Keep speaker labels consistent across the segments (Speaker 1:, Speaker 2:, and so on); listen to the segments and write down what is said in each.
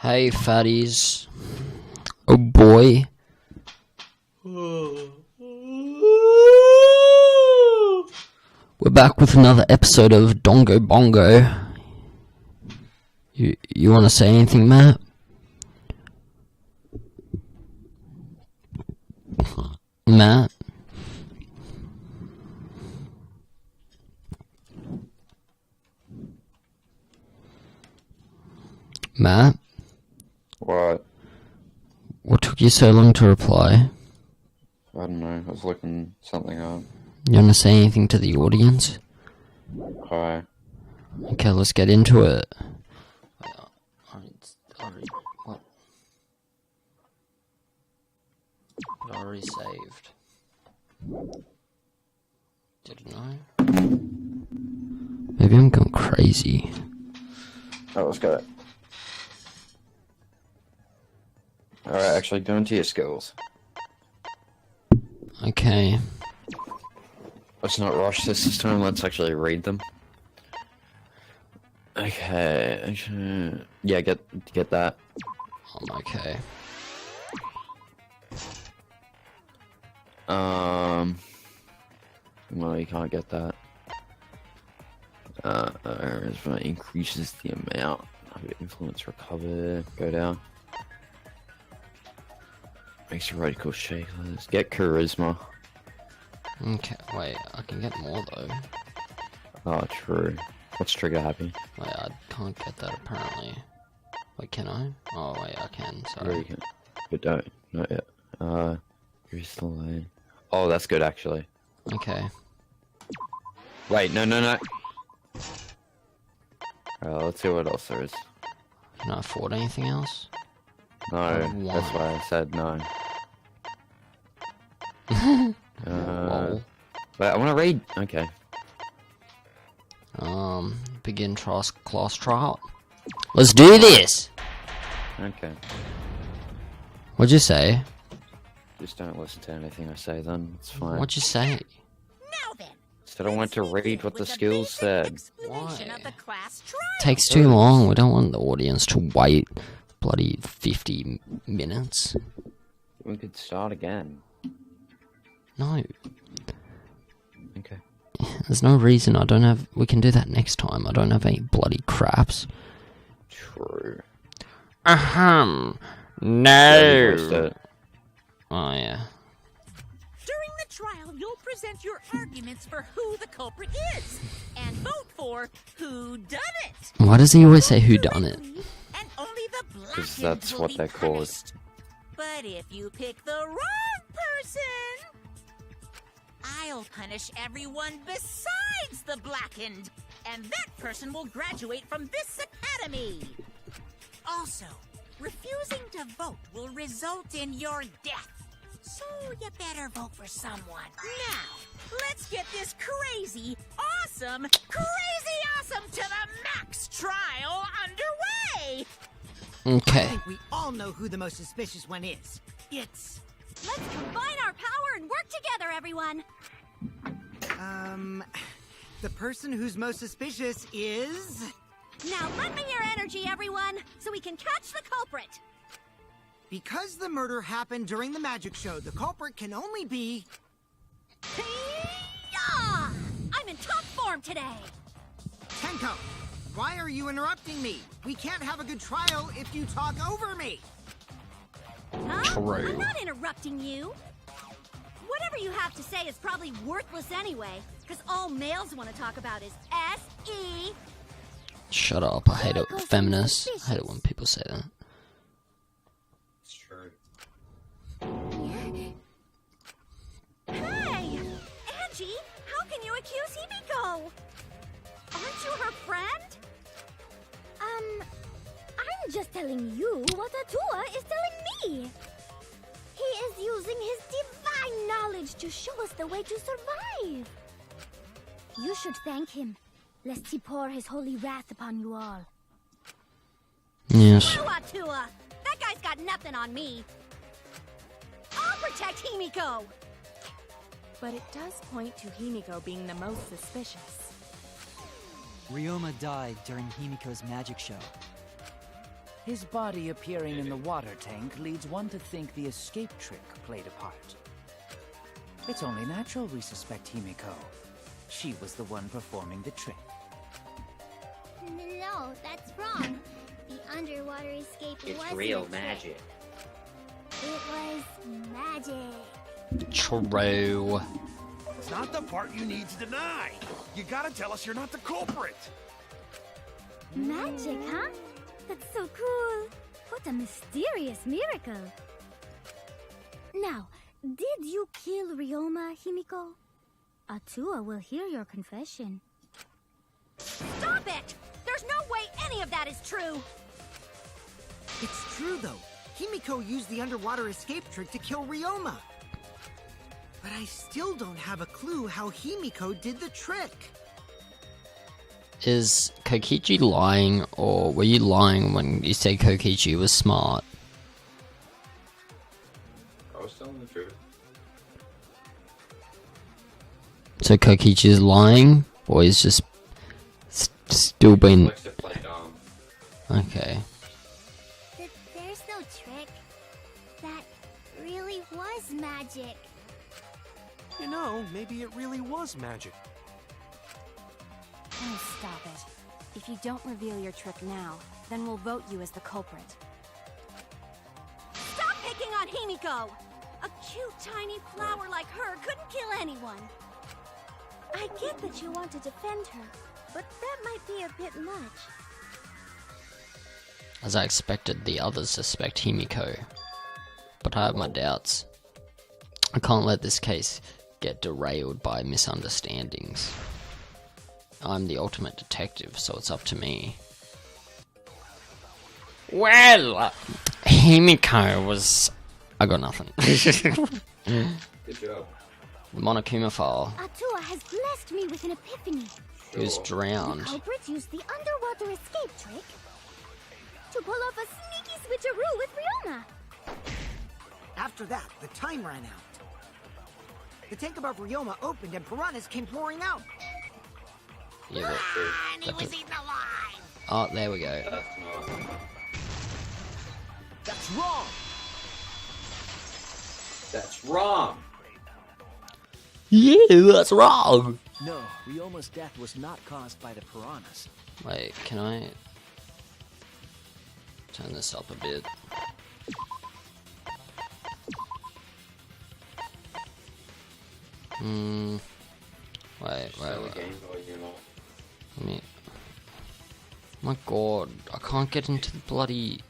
Speaker 1: Hey fatties. Oh boy. We're back with another episode of Dongo Bongo. You want to say anything, Matt? Matt? Matt?
Speaker 2: What?
Speaker 1: What took you so long to reply?
Speaker 2: I don't know, I was looking something up.
Speaker 1: You want to say anything to the audience?
Speaker 2: Hi.
Speaker 1: Okay, let's get into it. What? I already saved. Didn't I? Maybe I'm going crazy.
Speaker 2: Oh, let's go. Alright, actually go into your skills.
Speaker 1: Okay.
Speaker 2: Let's not rush this time, let's actually read them. Okay, yeah, get that.
Speaker 1: Okay.
Speaker 2: Well, you can't get that. Increases the amount of influence recovered. Go down. Makes you radical shakeless. Get charisma.
Speaker 1: Okay, wait, I can get more though.
Speaker 2: Oh, true. What's trigger happy?
Speaker 1: Wait, I can't get that apparently. Wait, can I? Oh, wait, I can,
Speaker 2: Yeah,
Speaker 1: sorry.
Speaker 2: you can. But don't. Not yet. Here's the line. Oh, that's good actually.
Speaker 1: Okay.
Speaker 2: Wait, no. Let's see what else there is.
Speaker 1: Can I afford anything else?
Speaker 2: No,
Speaker 1: Why?
Speaker 2: that's why I said no.
Speaker 1: Lol.
Speaker 2: Wait, I want to read. Okay.
Speaker 1: Begin class trial. Let's do this!
Speaker 2: Okay.
Speaker 1: What'd you say?
Speaker 2: Just don't listen to anything I say then. It's fine.
Speaker 1: What'd you say?
Speaker 3: Now then,
Speaker 2: Said I want to read what the skills said.
Speaker 1: Why?
Speaker 3: Takes
Speaker 1: Takes too long. We don't want the audience to wait bloody 50 minutes.
Speaker 2: We could start again.
Speaker 1: No.
Speaker 2: Okay.
Speaker 1: There's no reason I don't have... We can do that next time. I don't have any bloody craps.
Speaker 2: True.
Speaker 1: No. Oh, yeah.
Speaker 3: During the trial, you'll present your arguments for who the culprit is, and vote for who done it.
Speaker 1: Why does he always say who done it?
Speaker 3: And only the blackened
Speaker 2: Because that's
Speaker 3: will
Speaker 2: what
Speaker 3: be
Speaker 2: they're called.
Speaker 3: punished. But if you pick the wrong person, I'll punish everyone besides the blackened, and that person will graduate from this academy. Also, refusing to vote will result in your death. So you better vote for someone. Now, let's get this crazy awesome to the max trial underway!
Speaker 4: I
Speaker 1: Okay.
Speaker 4: think we all know who the most suspicious one is. It's...
Speaker 5: Let's combine our power and work together, everyone!
Speaker 4: The person who's most suspicious is...
Speaker 5: Now lend me your energy, everyone, so we can catch the culprit!
Speaker 4: Because the murder happened during the magic show, the culprit can only be...
Speaker 5: Yah! I'm in top form today!
Speaker 4: Tenko! Why are you interrupting me? We can't have a good trial if you talk over me!
Speaker 5: Huh?
Speaker 1: True.
Speaker 5: I'm not interrupting you! Whatever you have to say is probably worthless anyway, because all males want to talk about is S-E...
Speaker 1: Shut up. I hate it. Feminists. I hate it when people say that.
Speaker 2: It's true.
Speaker 5: Hey! Angie, how can you accuse Himiko? Aren't you her friend?
Speaker 6: I'm just telling you what Atua is telling me. He is using his divine knowledge to show us the way to survive. You should thank him, lest he pour his holy wrath upon you all.
Speaker 1: Yes.
Speaker 5: Tua! That guy's got nothing on me! I'll protect Himiko!
Speaker 7: But it does point to Himiko being the most suspicious.
Speaker 8: Ryoma died during Himiko's magic show. His body appearing in the water tank leads one to think the escape trick played a part. It's only natural we suspect Himiko. She was the one performing the trick.
Speaker 6: No, that's wrong. The underwater escape
Speaker 9: It's
Speaker 6: wasn't
Speaker 9: real
Speaker 6: a trick.
Speaker 9: magic.
Speaker 6: It was magic.
Speaker 1: True.
Speaker 10: It's not the part you need to deny. You gotta tell us you're not the culprit.
Speaker 6: Magic, huh? That's so cool. What a mysterious miracle. Now, did you kill Ryoma, Himiko? Atua will hear your confession.
Speaker 5: Stop it! There's no way any of that is true!
Speaker 4: It's true, though. Himiko used the underwater escape trick to kill Ryoma. But I still don't have a clue how Himiko did the trick.
Speaker 1: Is Kokichi lying, or were you lying when you said Kokichi was smart?
Speaker 2: I was telling the truth.
Speaker 1: So Kokichi is lying, or he's just still been...
Speaker 2: Likes to play dumb.
Speaker 1: Okay.
Speaker 6: There's no trick. That really was magic.
Speaker 10: You know, maybe it really was magic.
Speaker 7: Oh, stop it. If you don't reveal your trick now, then we'll vote you as the culprit.
Speaker 5: Stop picking on Himiko! A cute tiny flower like her couldn't kill anyone.
Speaker 6: I get that you want to defend her, but that might be a bit much.
Speaker 1: As I expected, the others suspect Himiko. But I have my doubts. I can't let this case get derailed by misunderstandings. I'm the ultimate detective, so it's up to me. Well, Himiko was... I got nothing.
Speaker 2: Good job.
Speaker 1: The Monokuma file.
Speaker 6: Atua has blessed me with an epiphany.
Speaker 1: He was
Speaker 6: The
Speaker 1: drowned.
Speaker 6: culprit used the underwater escape trick to pull off a sneaky switcheroo with Ryoma.
Speaker 4: After that, the time ran out. The tank above Ryoma opened and piranhas came pouring out.
Speaker 1: Yeah,
Speaker 3: And he was eaten alive!
Speaker 1: oh, there we go.
Speaker 2: That's not.
Speaker 4: That's wrong.
Speaker 2: That's wrong.
Speaker 1: Yeah, that's wrong.
Speaker 8: No, Ryoma's death was not caused by the piranhas.
Speaker 1: Wait, can I turn this up a bit? Wait.
Speaker 2: Game volume off.
Speaker 1: Let me... My god, I can't get into the bloody...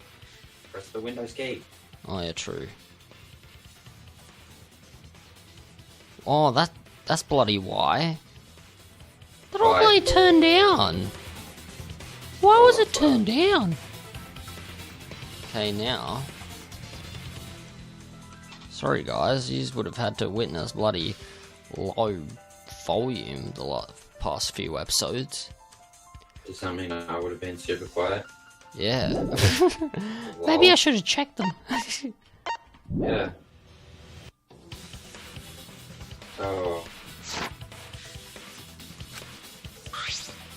Speaker 2: Press the Windows key.
Speaker 1: Oh yeah, true. Oh, that's bloody why. That all
Speaker 2: Why?
Speaker 1: bloody turned down. Why was it turned down? Okay, now. Sorry guys, you would have had to witness bloody low volume the past few episodes.
Speaker 2: Does that mean I would have been super quiet?
Speaker 1: Yeah. Maybe I should have checked them.
Speaker 2: Yeah. Oh.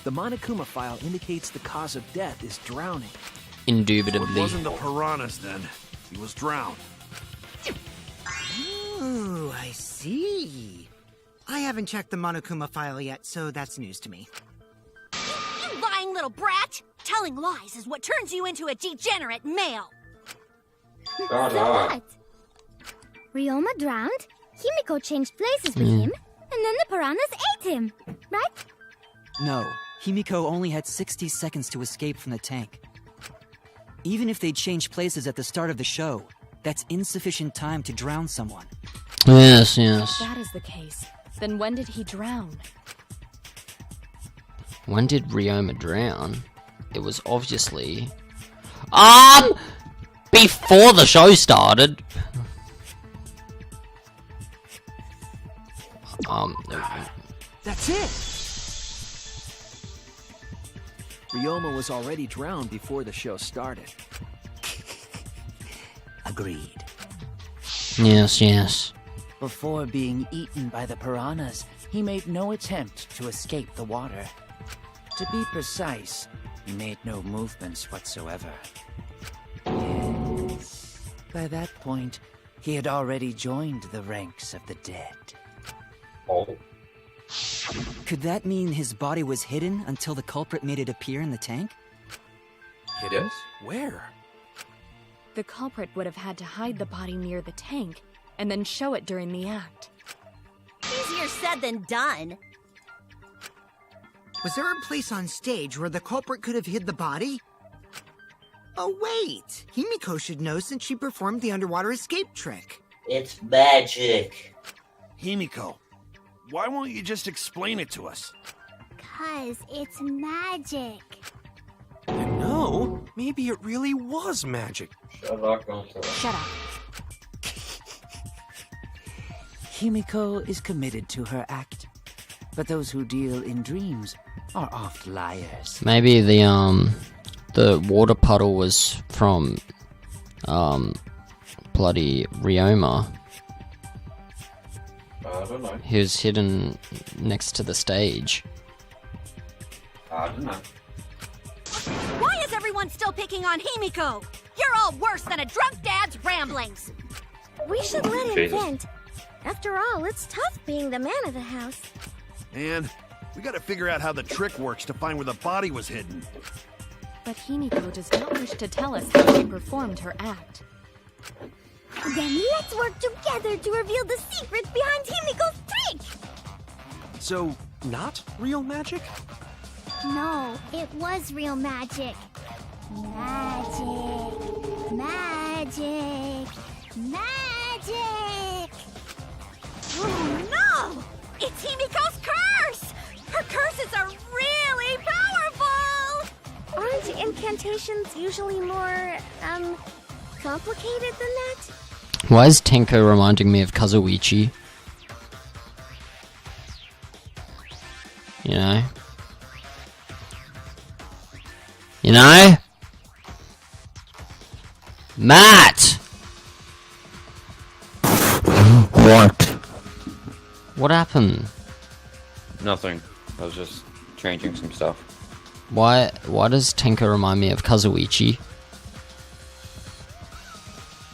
Speaker 8: The Monokuma file indicates the cause of death is drowning.
Speaker 1: Indubitably.
Speaker 10: It wasn't the piranhas then. He was drowned.
Speaker 4: Ooh, I see. I haven't checked the Monokuma file yet, so that's news to me.
Speaker 5: You lying little brat! Telling lies is what turns you into a degenerate male!
Speaker 2: God,
Speaker 6: So what? Ryoma drowned, Himiko changed places with him, and then the piranhas ate him, right?
Speaker 11: No, Himiko only had 60 seconds to escape from the tank. Even if they'd changed places at the start of the show, that's insufficient time to drown someone.
Speaker 1: Yes.
Speaker 7: If that is the case, then when did he drown?
Speaker 1: When did Ryoma drown? It was obviously... before the show started!
Speaker 8: That's it! Ryoma was already drowned before the show started.
Speaker 11: Agreed.
Speaker 1: Yes.
Speaker 12: Before being eaten by the piranhas, he made no attempt to escape the water. To be precise, he made no movements whatsoever.
Speaker 8: By that point, he had already joined the ranks of the dead.
Speaker 2: Oh.
Speaker 11: Could that mean his body was hidden until the culprit made it appear in the tank?
Speaker 10: Hidden? Where?
Speaker 7: The culprit would have had to hide the body near the tank, and then show it during the act.
Speaker 5: Easier said than done.
Speaker 4: Was there a place on stage where the culprit could have hid the body? Oh, wait! Himiko should know since she performed the underwater escape trick.
Speaker 9: It's magic.
Speaker 10: Himiko, why won't you just explain it to us?
Speaker 6: 'Cause it's magic.
Speaker 10: No, maybe it really was magic.
Speaker 9: Shut up, Gunther.
Speaker 7: Shut up.
Speaker 8: Himiko is committed to her act, but those who deal in dreams are oft liars.
Speaker 1: Maybe the water puddle was from bloody Ryoma.
Speaker 9: I don't know.
Speaker 1: He was hidden next to the stage.
Speaker 9: I don't know.
Speaker 5: Why is everyone still picking on Himiko? You're all worse than a drunk dad's ramblings.
Speaker 6: We should let him
Speaker 2: Jesus.
Speaker 6: vent. After all, it's tough being the man of the house.
Speaker 10: And we gotta figure out how the trick works to find where the body was hidden.
Speaker 7: But Himiko does not wish to tell us how she performed her act.
Speaker 6: Then let's work together to reveal the secrets behind Himiko's trick!
Speaker 10: So, not real magic?
Speaker 6: No, it was real magic. Magic. Magic. Magic!
Speaker 5: Oh no! It's Himiko's curse! Her curses are really powerful!
Speaker 6: Aren't incantations usually more, complicated than that?
Speaker 1: Why is Tenko reminding me of Kazuichi? You know? You know? Matt!
Speaker 2: What?
Speaker 1: What happened?
Speaker 2: Nothing. I was just changing some stuff.
Speaker 1: Why does Tenko remind me of Kazuichi?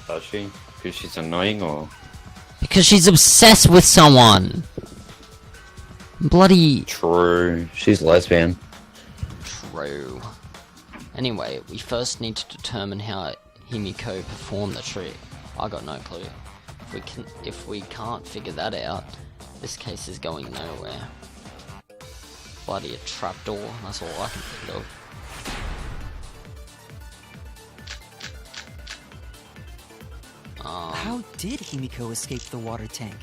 Speaker 2: Does she? Because she's annoying or?
Speaker 1: Because she's obsessed with someone! Bloody...
Speaker 2: True. She's lesbian.
Speaker 1: True. Anyway, we first need to determine how Himiko performed the trick. I got no clue. If we can't figure that out, this case is going nowhere. Bloody a trapdoor, that's all I can think of.
Speaker 11: How did Himiko escape the water tank?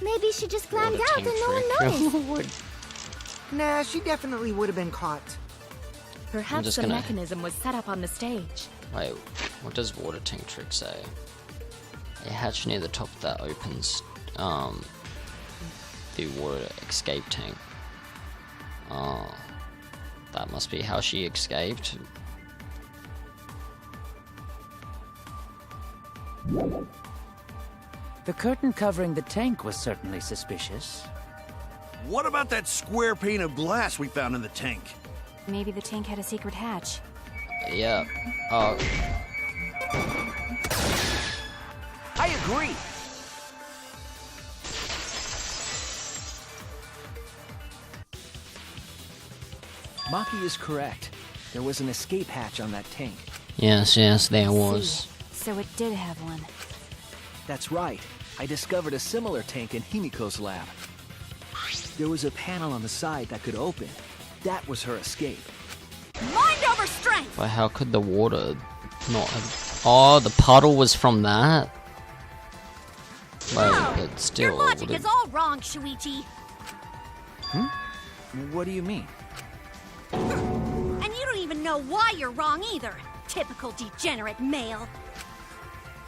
Speaker 6: Maybe she just climbed
Speaker 1: Water
Speaker 6: out and
Speaker 1: tank
Speaker 6: no
Speaker 1: trick.
Speaker 6: one noticed.
Speaker 4: Nah, she definitely would have been caught.
Speaker 7: Perhaps
Speaker 1: just
Speaker 7: the
Speaker 1: gonna-
Speaker 7: mechanism was set up on the stage.
Speaker 1: Wait, what does water tank trick say? A hatch near the top that opens the water escape tank. Oh, that must be how she escaped.
Speaker 8: The curtain covering the tank was certainly suspicious.
Speaker 10: What about that square pane of glass we found in the tank?
Speaker 7: Maybe the tank had a secret hatch.
Speaker 1: Yeah. Oh,
Speaker 8: I agree!
Speaker 13: Maki is correct. There was an escape hatch on that tank.
Speaker 1: yes, there was.
Speaker 7: So it did have one.
Speaker 13: That's right. I discovered a similar tank in Himiko's lab. There was a panel on the side that could open. That was her escape.
Speaker 5: Mind over strength!
Speaker 1: But how could the water not have... Oh, the puddle was from that? Wait, but still...
Speaker 5: Your logic
Speaker 1: would've-
Speaker 5: is all wrong, Shuichi.
Speaker 13: What do you mean?
Speaker 5: And you don't even know why you're wrong either. Typical degenerate male.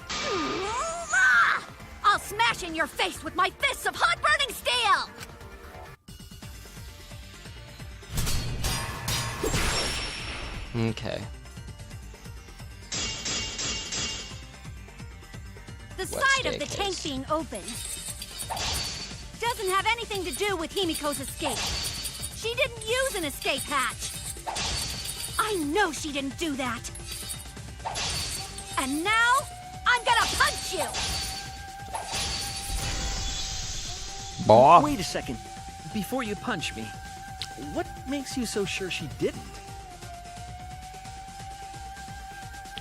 Speaker 5: Ah! I'll smash in your face with my fists of hot burning steel!
Speaker 1: Okay.
Speaker 5: The
Speaker 1: Wet
Speaker 5: side of the tank
Speaker 1: staircase.
Speaker 5: being open doesn't have anything to do with Himiko's escape. She didn't use an escape hatch. I know she didn't do that. And now, I'm gonna punch you!
Speaker 1: Boy.
Speaker 13: Wait a second. Before you punch me, what makes you so sure she didn't?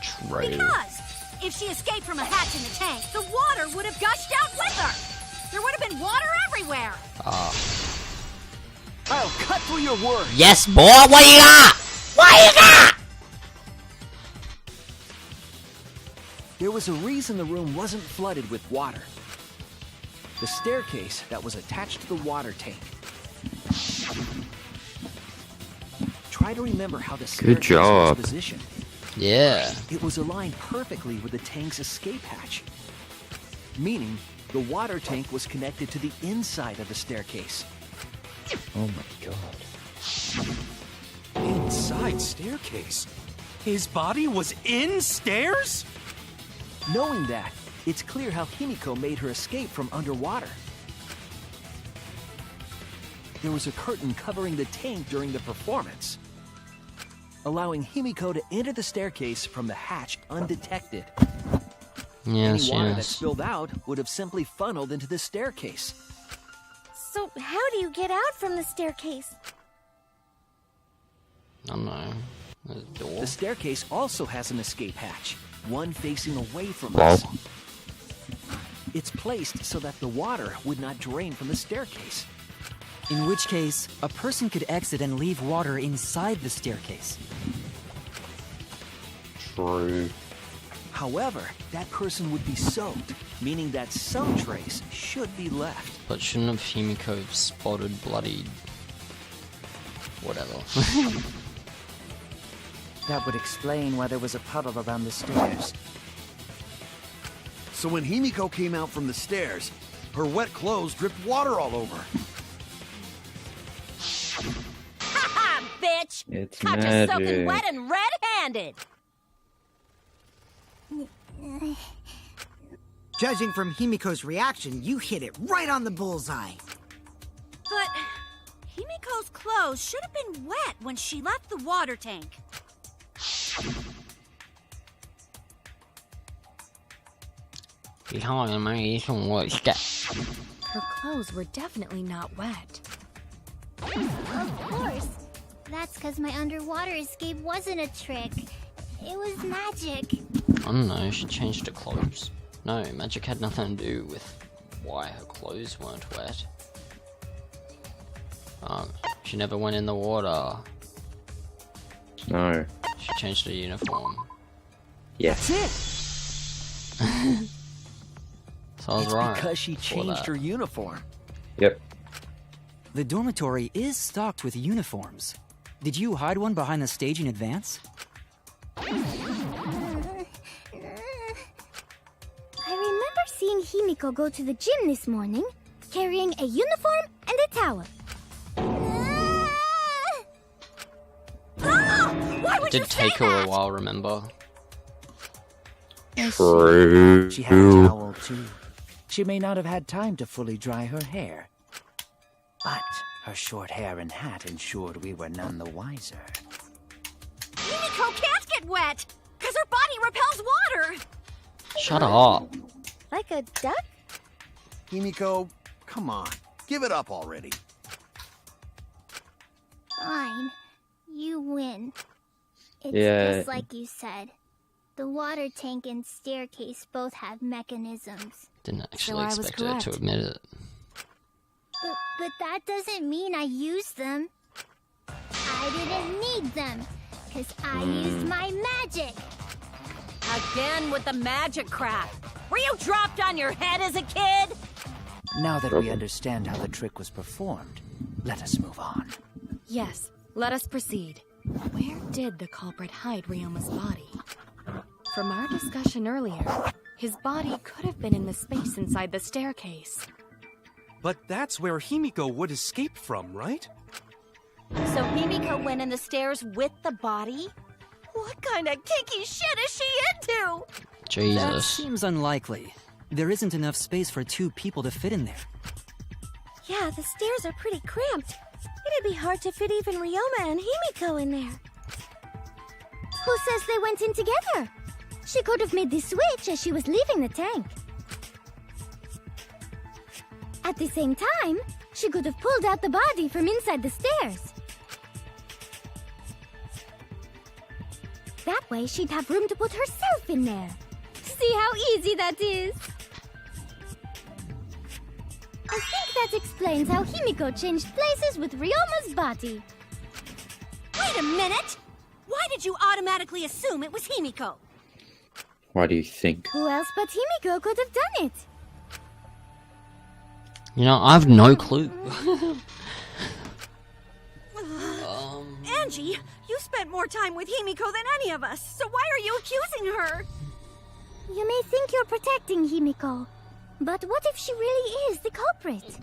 Speaker 1: True.
Speaker 5: Because if she escaped from a hatch in the tank, the water would have gushed out with her! There would have been water everywhere!
Speaker 13: I'll cut through your words.
Speaker 1: Yes, boy. What you got? What you got?
Speaker 13: There was a reason the room wasn't flooded with water. The staircase that was attached to the water tank. Try to remember how the staircase
Speaker 2: job.
Speaker 13: was positioned.
Speaker 1: Yeah.
Speaker 13: It was aligned perfectly with the tank's escape hatch. Meaning, the water tank was connected to the inside of the staircase.
Speaker 2: Oh my god.
Speaker 10: Inside staircase? His body was in stairs?
Speaker 13: Knowing that, it's clear how Himiko made her escape from underwater. There was a curtain covering the tank during the performance, allowing Himiko to enter the staircase from the hatch undetected.
Speaker 1: Yes,
Speaker 13: Any water that
Speaker 1: yes.
Speaker 13: spilled out would have simply funneled into the staircase.
Speaker 6: So how do you get out from the staircase?
Speaker 1: I don't know. There's a door.
Speaker 13: The staircase also has an escape hatch, one facing away from
Speaker 2: Wow.
Speaker 13: us. It's placed so that the water would not drain from the staircase.
Speaker 11: In which case, a person could exit and leave water inside the staircase.
Speaker 2: True.
Speaker 13: However, that person would be soaked, meaning that some trace should be left.
Speaker 1: But shouldn't have Himiko spotted bloodied... whatever.
Speaker 8: That would explain why there was a puddle around the stairs.
Speaker 10: So when Himiko came out from the stairs, her wet clothes dripped water all over.
Speaker 5: Ha-ha, bitch!
Speaker 2: It's
Speaker 5: Caught you soaking
Speaker 2: magic.
Speaker 5: wet and red-handed!
Speaker 4: Judging from Himiko's reaction, you hit it right on the bullseye.
Speaker 5: But Himiko's clothes should have been wet when she left the water tank.
Speaker 7: Her clothes were definitely not wet.
Speaker 6: Of course. That's because my underwater escape wasn't a trick. It was magic.
Speaker 1: I don't know, she changed her clothes. No, magic had nothing to do with why her clothes weren't wet. She never went in the water.
Speaker 2: No.
Speaker 1: She changed her uniform.
Speaker 2: Yes.
Speaker 13: That's it!
Speaker 1: So I was
Speaker 13: It's
Speaker 1: right.
Speaker 13: because she
Speaker 1: before
Speaker 13: changed
Speaker 1: that.
Speaker 13: her uniform.
Speaker 2: Yep.
Speaker 11: The dormitory is stocked with uniforms. Did you hide one behind the stage in advance?
Speaker 6: I remember seeing Himiko go to the gym this morning, carrying a uniform and a towel.
Speaker 1: It did take her a while, remember?
Speaker 2: True.
Speaker 8: She had a towel too. She may not have had time to fully dry her hair. But her short hair and hat ensured we were none the wiser.
Speaker 5: Himiko can't get wet! Because her body repels water!
Speaker 1: Shut up.
Speaker 6: Like a duck?
Speaker 10: Himiko, come on. Give it up already.
Speaker 6: Fine. You win. It's
Speaker 2: Yeah.
Speaker 6: just like you said. The water tank and staircase both have mechanisms.
Speaker 1: Didn't
Speaker 7: So
Speaker 1: actually
Speaker 7: I was
Speaker 1: expect her to
Speaker 7: correct.
Speaker 1: admit it.
Speaker 6: But that doesn't mean I used them. I didn't need them, because I used my magic.
Speaker 5: Again with the magic crap. Were you dropped on your head as a kid?
Speaker 8: Now that we understand how the trick was performed, let us move on.
Speaker 7: Yes, let us proceed. Where did the culprit hide Ryoma's body? From our discussion earlier, his body could have been in the space inside the staircase.
Speaker 10: But that's where Himiko would escape from, right?
Speaker 5: So Himiko went in the stairs with the body? What kind of kinky shit is she into?
Speaker 11: That
Speaker 1: Jesus.
Speaker 11: seems unlikely. There isn't enough space for 2 people to fit in there.
Speaker 6: Yeah, the stairs are pretty cramped. It'd be hard to fit even Ryoma and Himiko in there. Who says they went in together? she could have made the switch as she was leaving the tank. At the same time, she could have pulled out the body from inside the stairs. That way, she'd have room to put herself in there. See how easy that is? I think that explains how Himiko changed places with Ryoma's body.
Speaker 5: Wait a minute! Why did you automatically assume it was Himiko?
Speaker 2: Why do you think?
Speaker 6: Who else but Himiko could have done it?
Speaker 1: You know, I have no clue.
Speaker 5: Angie, you spent more time with Himiko than any of us, so why are you accusing her?
Speaker 6: You may think you're protecting Himiko, but what if she really is the culprit?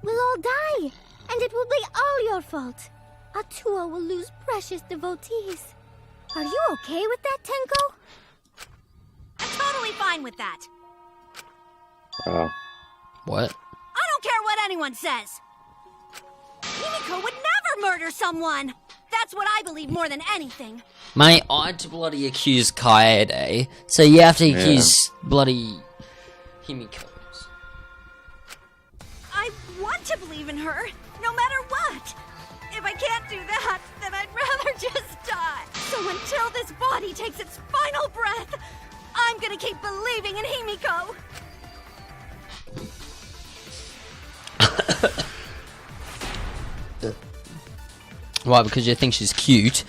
Speaker 6: We'll all die, and it will be all your fault. Atua will lose precious devotees. Are you okay with that, Tenko?
Speaker 5: I'm totally fine with that.
Speaker 1: What?
Speaker 5: I don't care what anyone says. Himiko would never murder someone. That's what I believe more than anything.
Speaker 1: Mate, I'd bloody accuse Kaede, so you have to accuse bloody Himiko.
Speaker 5: I want to believe in her, no matter what. If I can't do that, then I'd rather just die. So until this body takes its final breath, I'm gonna keep believing in Himiko.
Speaker 1: Why, because you think she's cute?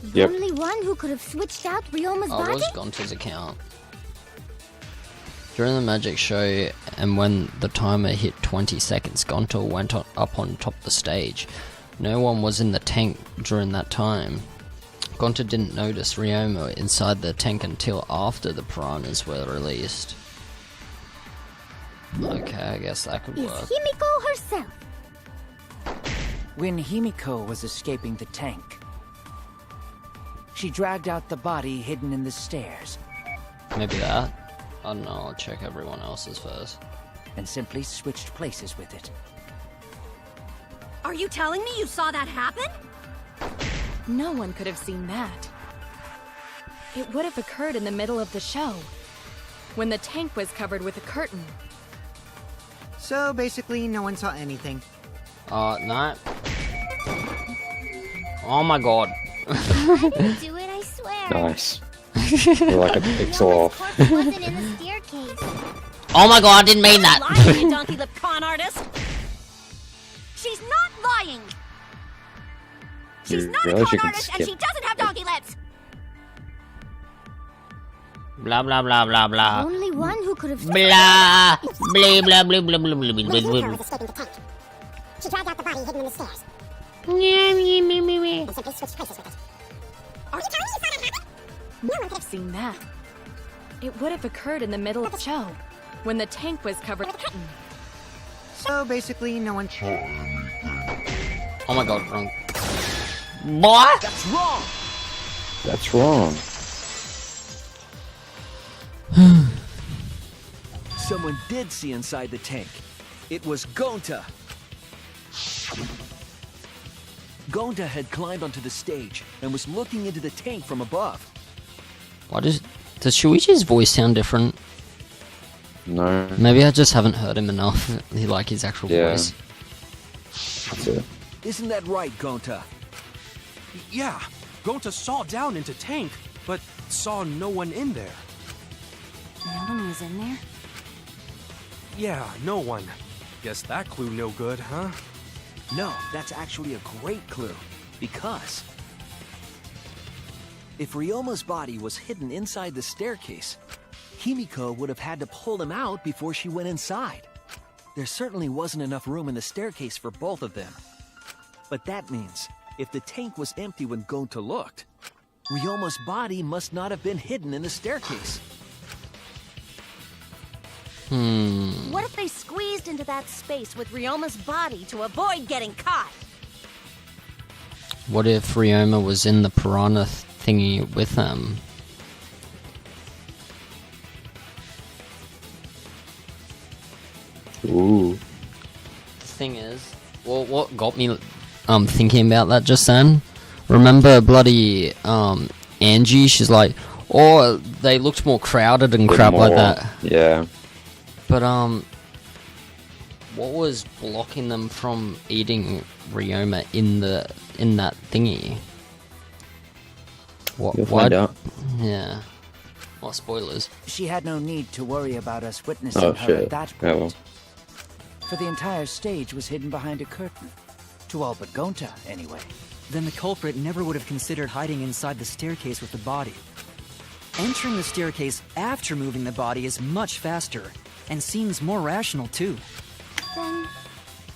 Speaker 6: The only one who could have switched out Ryoma's
Speaker 1: Oh,
Speaker 6: body?
Speaker 1: it was Gonta's account. During the magic show, and when the timer hit 20 seconds, Gonta went up on top of the stage. No one was in the tank during that time. Gonta didn't notice Ryoma inside the tank until after the piranhas were released. Okay, I guess that could
Speaker 6: Is
Speaker 1: work.
Speaker 6: Himiko herself?
Speaker 8: When Himiko was escaping the tank, she dragged out the body hidden in the stairs.
Speaker 1: Maybe that? I don't know, I'll check everyone else's first.
Speaker 8: And simply switched places with it.
Speaker 5: Are you telling me you saw that happen?
Speaker 7: No one could have seen that. It would have occurred in the middle of the show, when the tank was covered with a curtain.
Speaker 4: So basically, no one saw anything.
Speaker 1: No. Oh my god.
Speaker 6: I didn't do it, I swear.
Speaker 2: Nice. You're like a pixel off.
Speaker 6: Corpse wasn't in the staircase.
Speaker 1: Oh my god, I didn't mean that.
Speaker 5: Lying, you donkey-lipped con artist. She's not lying. She's
Speaker 2: You
Speaker 5: not a
Speaker 2: realize
Speaker 5: con
Speaker 2: you can
Speaker 5: artist, and
Speaker 2: skip.
Speaker 5: she doesn't have donkey lips.
Speaker 1: Blah blah blah blah blah.
Speaker 6: Only one who could have...
Speaker 1: Blah blah blah blah blah blah blah blah blah.
Speaker 6: escaping the tank. She dragged out the body hidden in the stairs.
Speaker 1: And
Speaker 6: simply switched places with it. Are you telling me you saw that happen? No one could have
Speaker 7: Seen that. It would have occurred in the middle of the show, when the tank was covered with a curtain.
Speaker 4: So basically, no one...
Speaker 1: Oh my god, wrong. What?
Speaker 10: That's wrong!
Speaker 2: That's wrong.
Speaker 13: Someone did see inside the tank. It was Gonta. Gonta had climbed onto the stage and was looking into the tank from above.
Speaker 1: Why does Shuichi's voice sound different?
Speaker 2: No.
Speaker 1: Maybe I just haven't heard him enough. He like his actual voice.
Speaker 2: That's it.
Speaker 13: Isn't that right, Gonta?
Speaker 10: Yeah, Gonta saw down into tank, but saw no one in there.
Speaker 5: No one was in there?
Speaker 10: Yeah, no one. Guess that clue no good, huh?
Speaker 13: No, that's actually a great clue. Because if Ryoma's body was hidden inside the staircase, Himiko would have had to pull him out before she went inside. There certainly wasn't enough room in the staircase for both of them. But that means, if the tank was empty when Gonta looked, Ryoma's body must not have been hidden in the staircase.
Speaker 5: What if they squeezed into that space with Ryoma's body to avoid getting caught?
Speaker 1: What if Ryoma was in the piranha thingy with them?
Speaker 2: Ooh.
Speaker 1: The thing is, well, what got me thinking about that just then? Remember bloody Angie, she's like, oh, they looked more crowded and crap like that.
Speaker 2: Yeah.
Speaker 1: But what was blocking them from eating Ryoma in that thingy? What?
Speaker 2: You'll find out.
Speaker 1: Yeah. What spoilers?
Speaker 8: She had no need to worry about us witnessing
Speaker 2: Oh,
Speaker 8: her
Speaker 2: shit.
Speaker 8: at that
Speaker 2: Yeah,
Speaker 8: point.
Speaker 2: well.
Speaker 8: For the entire stage was hidden behind a curtain. To all but Gonta, anyway.
Speaker 11: Then the culprit never would have considered hiding inside the staircase with the body. Entering the staircase after moving the body is much faster, and seems more rational too.
Speaker 6: Then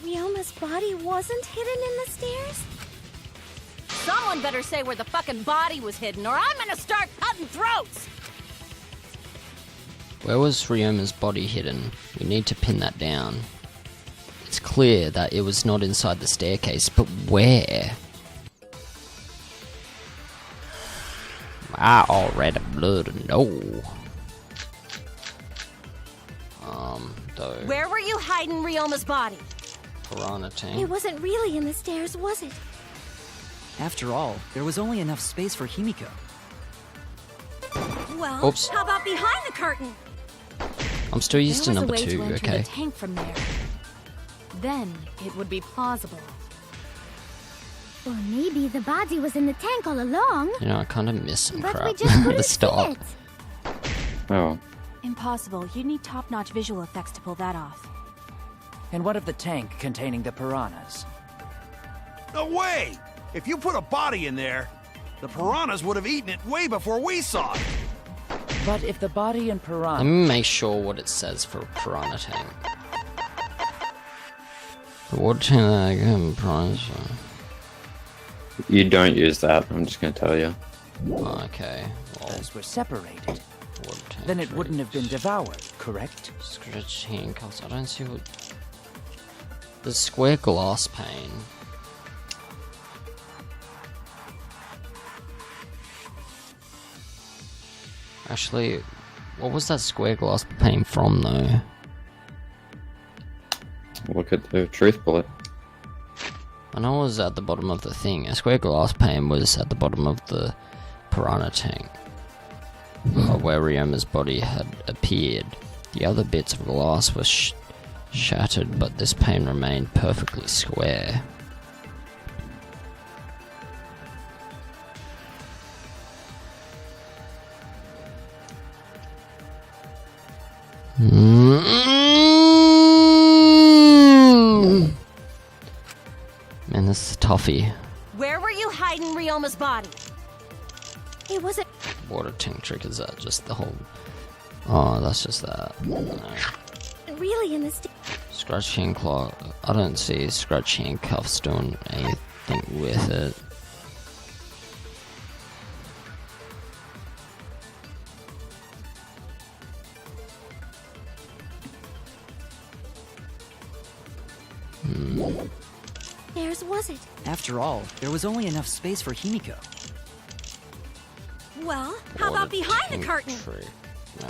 Speaker 6: Ryoma's body wasn't hidden in the stairs?
Speaker 5: Someone better say where the fucking body was hidden, or I'm gonna start cutting throats!
Speaker 1: Where was Ryoma's body hidden? We need to pin that down. It's clear that it was not inside the staircase, but where? I already blood know. Though.
Speaker 5: Where were you hiding Ryoma's body?
Speaker 1: Piranha tank.
Speaker 6: It wasn't really in the stairs, was it?
Speaker 11: After all, there was only enough space for Himiko.
Speaker 5: Well,
Speaker 1: Oops.
Speaker 5: how about behind the curtain?
Speaker 1: I'm still used to
Speaker 7: There was
Speaker 1: number
Speaker 7: a way
Speaker 1: 2,
Speaker 7: to enter
Speaker 1: okay?
Speaker 7: the tank from there. Then it would be plausible.
Speaker 6: Or maybe the body was in the tank all along.
Speaker 1: You know, I kind of miss some
Speaker 6: But
Speaker 1: crap.
Speaker 6: we just couldn't
Speaker 1: The
Speaker 6: see
Speaker 1: stop.
Speaker 6: it.
Speaker 2: Oh.
Speaker 7: Impossible. You need top-notch visual effects to pull that off.
Speaker 8: And what of the tank containing the piranhas?
Speaker 10: No way! If you put a body in there, the piranhas would have eaten it way before we saw it.
Speaker 8: But if the body and
Speaker 1: Let
Speaker 8: piranha...
Speaker 1: me make sure what it says for piranha tank. The water tank, piranhas.
Speaker 2: You don't use that, I'm just gonna tell you.
Speaker 1: Okay. Well,
Speaker 8: were separated,
Speaker 1: water tank
Speaker 8: then it wouldn't have been devoured, correct?
Speaker 1: Scratch handcuffs. I don't see what. The square glass pane. Actually, what was that square glass pane from, though?
Speaker 2: Look at the truth bullet.
Speaker 1: I know it was at the bottom of the thing. A square glass pane was at the bottom of the piranha tank, where Ryoma's body had appeared. The other bits of glass were shattered, but this pane remained perfectly square. Man, this is toffee.
Speaker 5: Where were you hiding Ryoma's body?
Speaker 6: It wasn't.
Speaker 1: Water tank trick, is that just the whole... Oh, that's just that. No.
Speaker 6: Really in the stairs.
Speaker 1: Scratch handclaw. I don't see scratch handcuffs doing anything with it.
Speaker 6: Theirs was it?
Speaker 11: After all, there was only enough space for Himiko.
Speaker 5: Well, how about behind the curtain?
Speaker 1: No.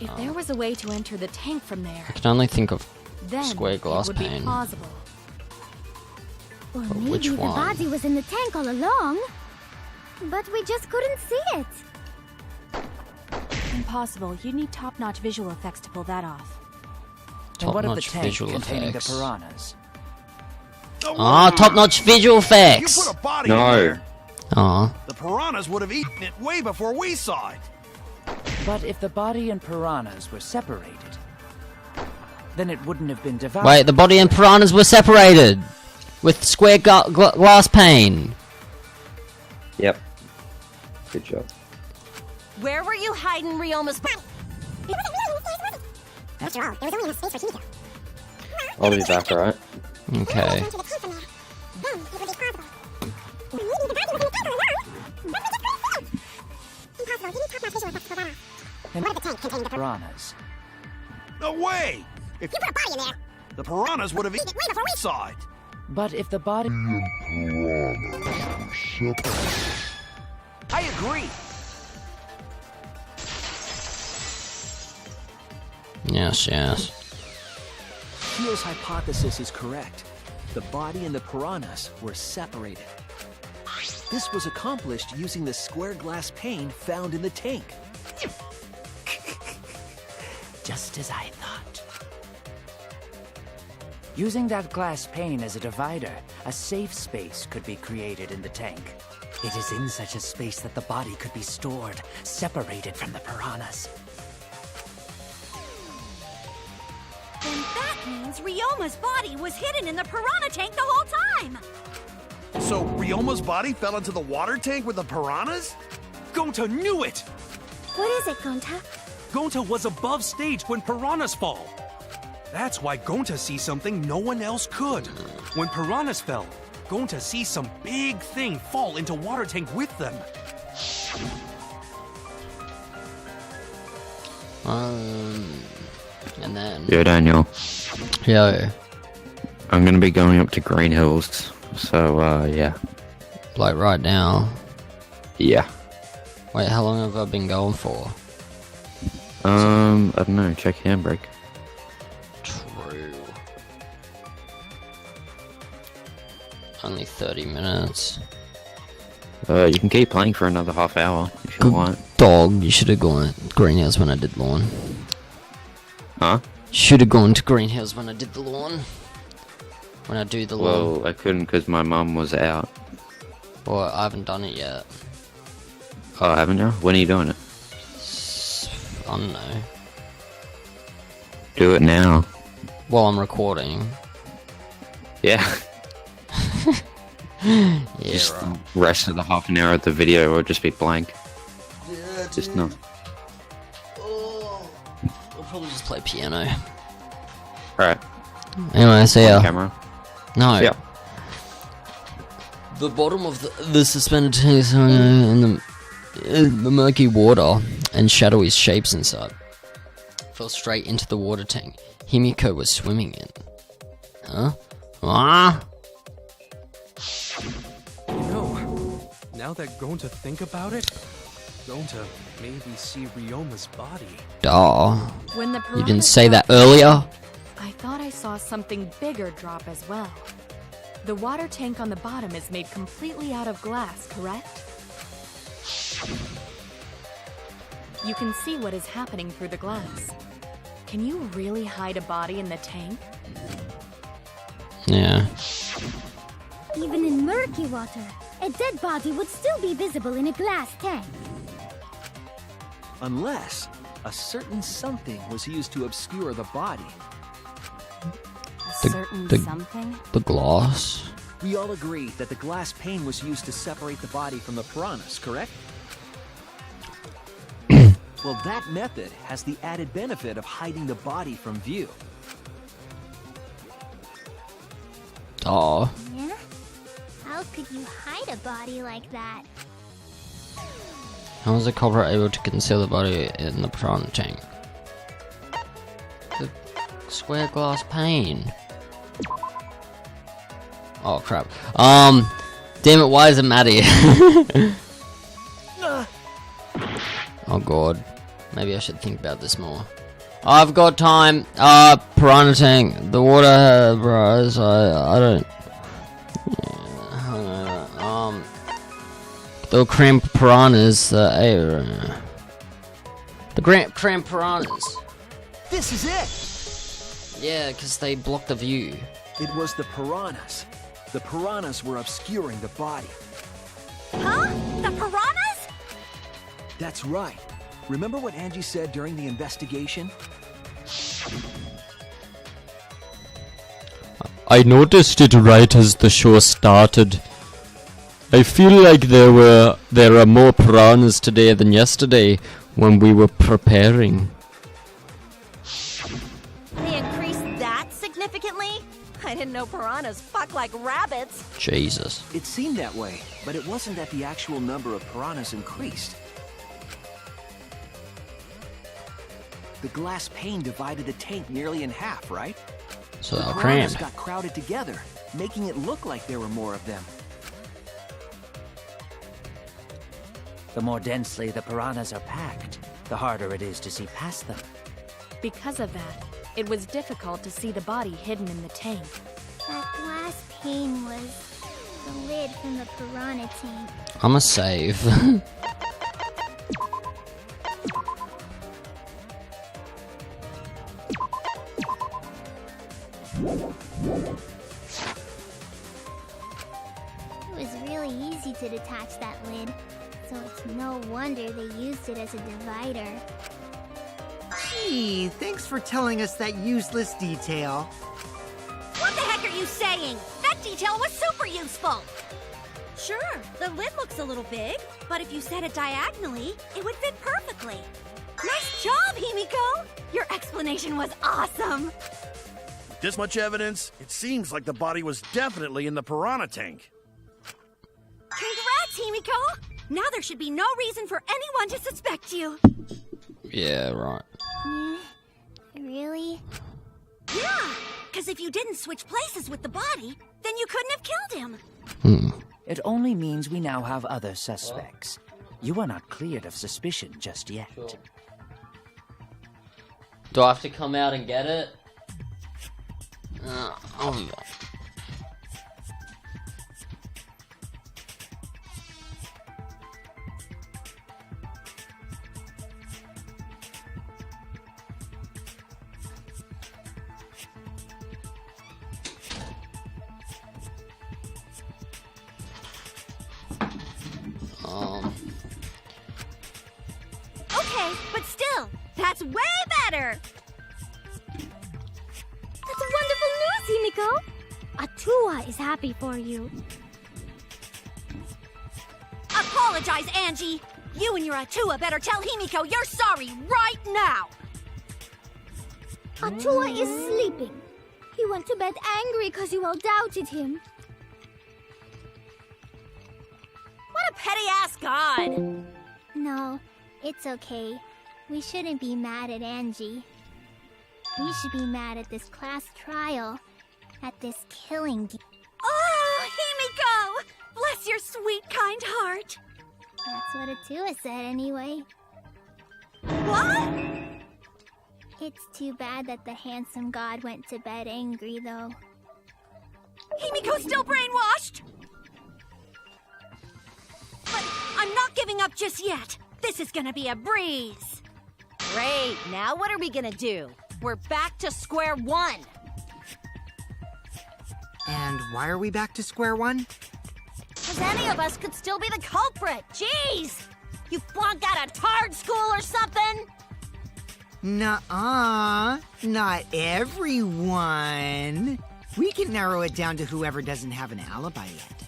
Speaker 7: If there was a way to enter the tank from there,
Speaker 1: I can only think of
Speaker 7: then
Speaker 1: square glass
Speaker 7: it would be
Speaker 1: pane.
Speaker 7: plausible.
Speaker 6: Or
Speaker 1: But
Speaker 6: maybe
Speaker 1: which
Speaker 6: the
Speaker 1: one?
Speaker 6: body was in the tank all along. But we just couldn't see it.
Speaker 7: Impossible. You need top-notch visual effects to pull that off.
Speaker 8: And what of the
Speaker 1: Top-notch
Speaker 8: tank
Speaker 1: visual
Speaker 8: containing
Speaker 1: effects.
Speaker 8: the piranhas?
Speaker 1: Ah, top-notch visual effects!
Speaker 10: You put a body in
Speaker 2: No.
Speaker 10: there,
Speaker 1: Aw.
Speaker 10: the piranhas would have eaten it way before we saw it.
Speaker 8: But if the body and piranhas were separated, then it wouldn't have been devoured.
Speaker 1: Wait, the body and piranhas were separated! With square glass pane.
Speaker 2: Yep. Good job.
Speaker 5: Where were you hiding Ryoma's body?
Speaker 6: After all, there was only enough space for Himiko.
Speaker 2: I'll be back, alright?
Speaker 1: Okay.
Speaker 8: And what of the tank containing the piranhas?
Speaker 10: No way! If you put a body in there, the piranhas would have eaten it way before we saw it.
Speaker 8: But if the body...
Speaker 10: I agree.
Speaker 1: Yes, yes.
Speaker 13: Kyo's hypothesis is correct. The body and the piranhas were separated. This was accomplished using the square glass pane found in the tank.
Speaker 8: Just as I thought. Using that glass pane as a divider, a safe space could be created in the tank. It is in such a space that the body could be stored, separated from the piranhas.
Speaker 5: Then that means Ryoma's body was hidden in the piranha tank the whole time!
Speaker 10: So Ryoma's body fell into the water tank with the piranhas?
Speaker 13: Gonta knew it!
Speaker 6: What is it, Gonta?
Speaker 14: Gonta was above stage when piranhas fall. That's why Gonta sees something no one else could. When piranhas fell, Gonta sees some big thing fall into water tank with them.
Speaker 1: And then...
Speaker 2: Yo, Daniel.
Speaker 1: Yo.
Speaker 2: I'm gonna be going up to Green Hills, so, yeah.
Speaker 1: Like right now?
Speaker 2: Yeah.
Speaker 1: Wait, how long have I been going for?
Speaker 2: I don't know, check handbrake.
Speaker 1: True. Only 30 minutes.
Speaker 2: You can keep playing for another half hour if you want.
Speaker 1: Dog, you should have gone to Greenhouse when I did lawn.
Speaker 2: Huh?
Speaker 1: Should have gone to Greenhouse when I did the lawn. When I do the lawn.
Speaker 2: Well, I couldn't because my mum was out.
Speaker 1: Well, I haven't done it yet.
Speaker 2: Oh, haven't you? When are you doing it?
Speaker 1: I don't know.
Speaker 2: Do it now.
Speaker 1: While I'm recording.
Speaker 2: Yeah.
Speaker 1: Yeah,
Speaker 2: just
Speaker 1: right.
Speaker 2: the rest of the half an hour of the video will just be blank.
Speaker 1: Yeah,
Speaker 2: just not.
Speaker 1: Oh, I'll probably just play piano.
Speaker 2: Alright.
Speaker 1: Anyway, see ya.
Speaker 2: Camera.
Speaker 1: No.
Speaker 2: Yeah.
Speaker 1: The bottom of the suspended tank is in the murky water and shadowy shapes inside. Fell straight into the water tank Himiko was swimming in. Huh? Ah!
Speaker 14: You know, now that Gonta think about it, Gonta maybe see Ryoma's body.
Speaker 1: Duh.
Speaker 7: When the
Speaker 1: You
Speaker 7: piranhas
Speaker 1: didn't say that
Speaker 7: dropped,
Speaker 1: earlier?
Speaker 7: I thought I saw something bigger drop as well. The water tank on the bottom is made completely out of glass, correct? You can see what is happening through the glass. Can you really hide a body in the tank?
Speaker 1: Yeah.
Speaker 6: Even in murky water, a dead body would still be visible in a glass tank.
Speaker 13: Unless a certain something was used to obscure the body.
Speaker 7: A certain something?
Speaker 1: The glass?
Speaker 13: We all agree that the glass pane was used to separate the body from the piranhas, correct? Well, that method has the added benefit of hiding the body from view.
Speaker 1: Duh.
Speaker 6: Yeah? How could you hide a body like that?
Speaker 1: How was the culprit able to conceal the body in the piranha tank? The square glass pane. Oh crap. Damn it, why is it Maddie? Oh god. Maybe I should think about this more. I've got time. Piranha tank. The water bros. I don't. The cramp piranhas. The cramp piranhas.
Speaker 13: This is it!
Speaker 1: Yeah, because they block the view.
Speaker 13: It was the piranhas. The piranhas were obscuring the body.
Speaker 5: Huh? The piranhas?
Speaker 13: That's right. Remember what Angie said during the investigation?
Speaker 1: I noticed it right as the show started. I feel like there are more piranhas today than yesterday when we were preparing.
Speaker 5: They increased that significantly? I didn't know piranhas fuck like rabbits.
Speaker 1: Jesus.
Speaker 13: It seemed that way, but it wasn't that the actual number of piranhas increased. The glass pane divided the tank nearly in half, right?
Speaker 1: So
Speaker 13: the
Speaker 1: they were
Speaker 13: piranhas
Speaker 1: crammed.
Speaker 13: got crowded together, making it look like there were more of them.
Speaker 8: The more densely the piranhas are packed, the harder it is to see past them.
Speaker 7: Because of that, it was difficult to see the body hidden in the tank.
Speaker 6: That glass pane was The lid from the piranha tank.
Speaker 1: I'm a save.
Speaker 6: It was really easy to detach that lid, so it's no wonder they used it as a divider.
Speaker 4: Gee, thanks for telling us that useless detail.
Speaker 5: What the heck are you saying? That detail was super useful! Sure, the lid looks a little big, but if you set it diagonally, it would fit perfectly. Nice job, Himiko! Your explanation was awesome!
Speaker 10: This much evidence, it seems like the body was definitely in the piranha tank.
Speaker 5: Congrats, Himiko! Now there should be no reason for anyone to suspect you.
Speaker 1: Yeah, right.
Speaker 6: Really?
Speaker 5: Yeah, because if you didn't switch places with the body, then you couldn't have killed him.
Speaker 8: It only means we now have other suspects. You are not cleared of suspicion just yet.
Speaker 1: Do I have to come out and get it?
Speaker 5: Okay, but still, that's way better!
Speaker 6: That's wonderful news, Himiko! Atua is happy for you.
Speaker 5: Apologize, Angie! You and your Atua better tell Himiko you're sorry right now!
Speaker 6: Atua is sleeping. He went to bed angry because you all doubted him.
Speaker 5: What a petty-ass god!
Speaker 6: No, it's okay. We shouldn't be mad at Angie. We should be mad at this class trial. At this killing.
Speaker 5: Oh, Himiko! Bless your sweet, kind heart.
Speaker 6: That's what Atua said anyway.
Speaker 5: What?
Speaker 6: It's too bad that the handsome god went to bed angry, though.
Speaker 5: Himiko's still brainwashed! But I'm not giving up just yet. This is gonna be a breeze.
Speaker 3: Great, now what are we gonna do? We're back to square one.
Speaker 4: And why are we back to square one?
Speaker 3: Because any of us could still be the culprit. Jeez! You flunked out of Tard School or something?
Speaker 4: Nuh-uh. Not everyone. We can narrow it down to whoever doesn't have an alibi yet.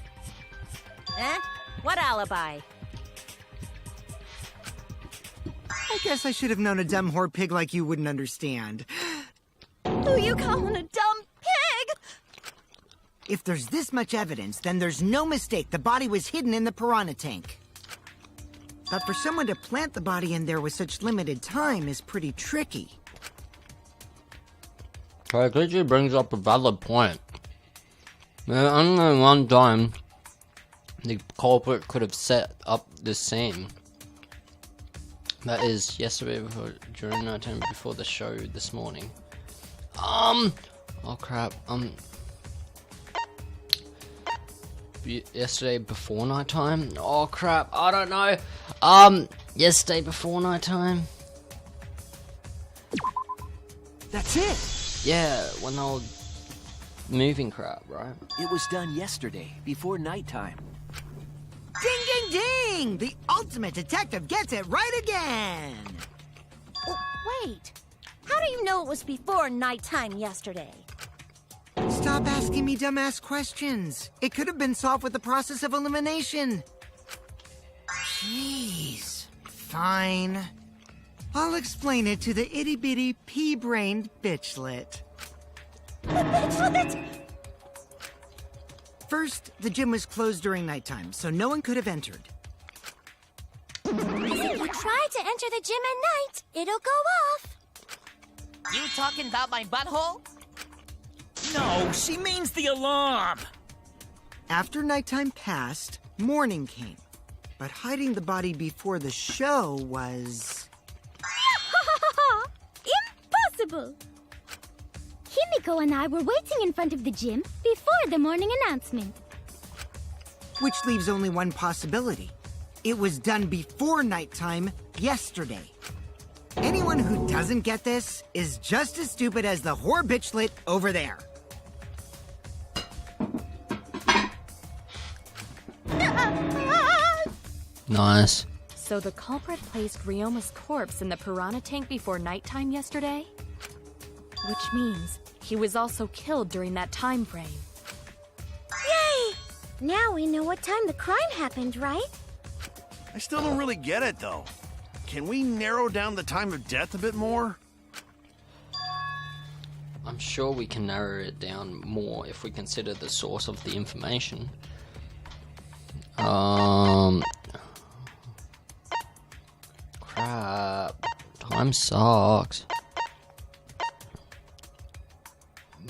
Speaker 3: Eh? What alibi?
Speaker 4: I guess I should have known a dumb whore pig like you wouldn't understand.
Speaker 5: Who you calling a dumb pig?
Speaker 4: If there's this much evidence, then there's no mistake the body was hidden in the piranha tank. But for someone to plant the body in there with such limited time is pretty tricky.
Speaker 1: It brings up a valid point. There only one time the culprit could have set up this scene. That is yesterday during nighttime before the show this morning. Oh crap. Yesterday before nighttime? Oh crap, I don't know. Yesterday before nighttime?
Speaker 13: That's it!
Speaker 1: Yeah, when they were moving crap, right?
Speaker 13: It was done yesterday, before nighttime.
Speaker 4: Ding, ding, ding! The ultimate detective gets it right again!
Speaker 3: Oh, wait. How do you know it was before nighttime yesterday?
Speaker 4: Stop asking me dumbass questions. It could have been solved with the process of elimination. Jeez. Fine. I'll explain it to the itty-bitty pea-brained bitchlet.
Speaker 5: The bitchlet?
Speaker 4: First, the gym was closed during nighttime, so no one could have entered.
Speaker 6: If you try to enter the gym at night, it'll go off.
Speaker 3: You talking about my butthole?
Speaker 13: No, she means the alarm!
Speaker 4: After nighttime passed, morning came. But hiding the body before the show was...
Speaker 6: Impossible! Himiko and I were waiting in front of the gym before the morning announcement.
Speaker 4: Which leaves only one possibility. It was done before nighttime yesterday. Anyone who doesn't get this is just as stupid as the whore bitchlet over there.
Speaker 1: Nice.
Speaker 7: So the culprit placed Ryoma's corpse in the piranha tank before nighttime yesterday? Which means he was also killed during that time frame.
Speaker 6: Yay! Now we know what time the crime happened, right?
Speaker 10: I still don't really get it, though. Can we narrow down the time of death a bit more?
Speaker 1: I'm sure we can narrow it down more if we consider the source of the information. Crap. Time sucks.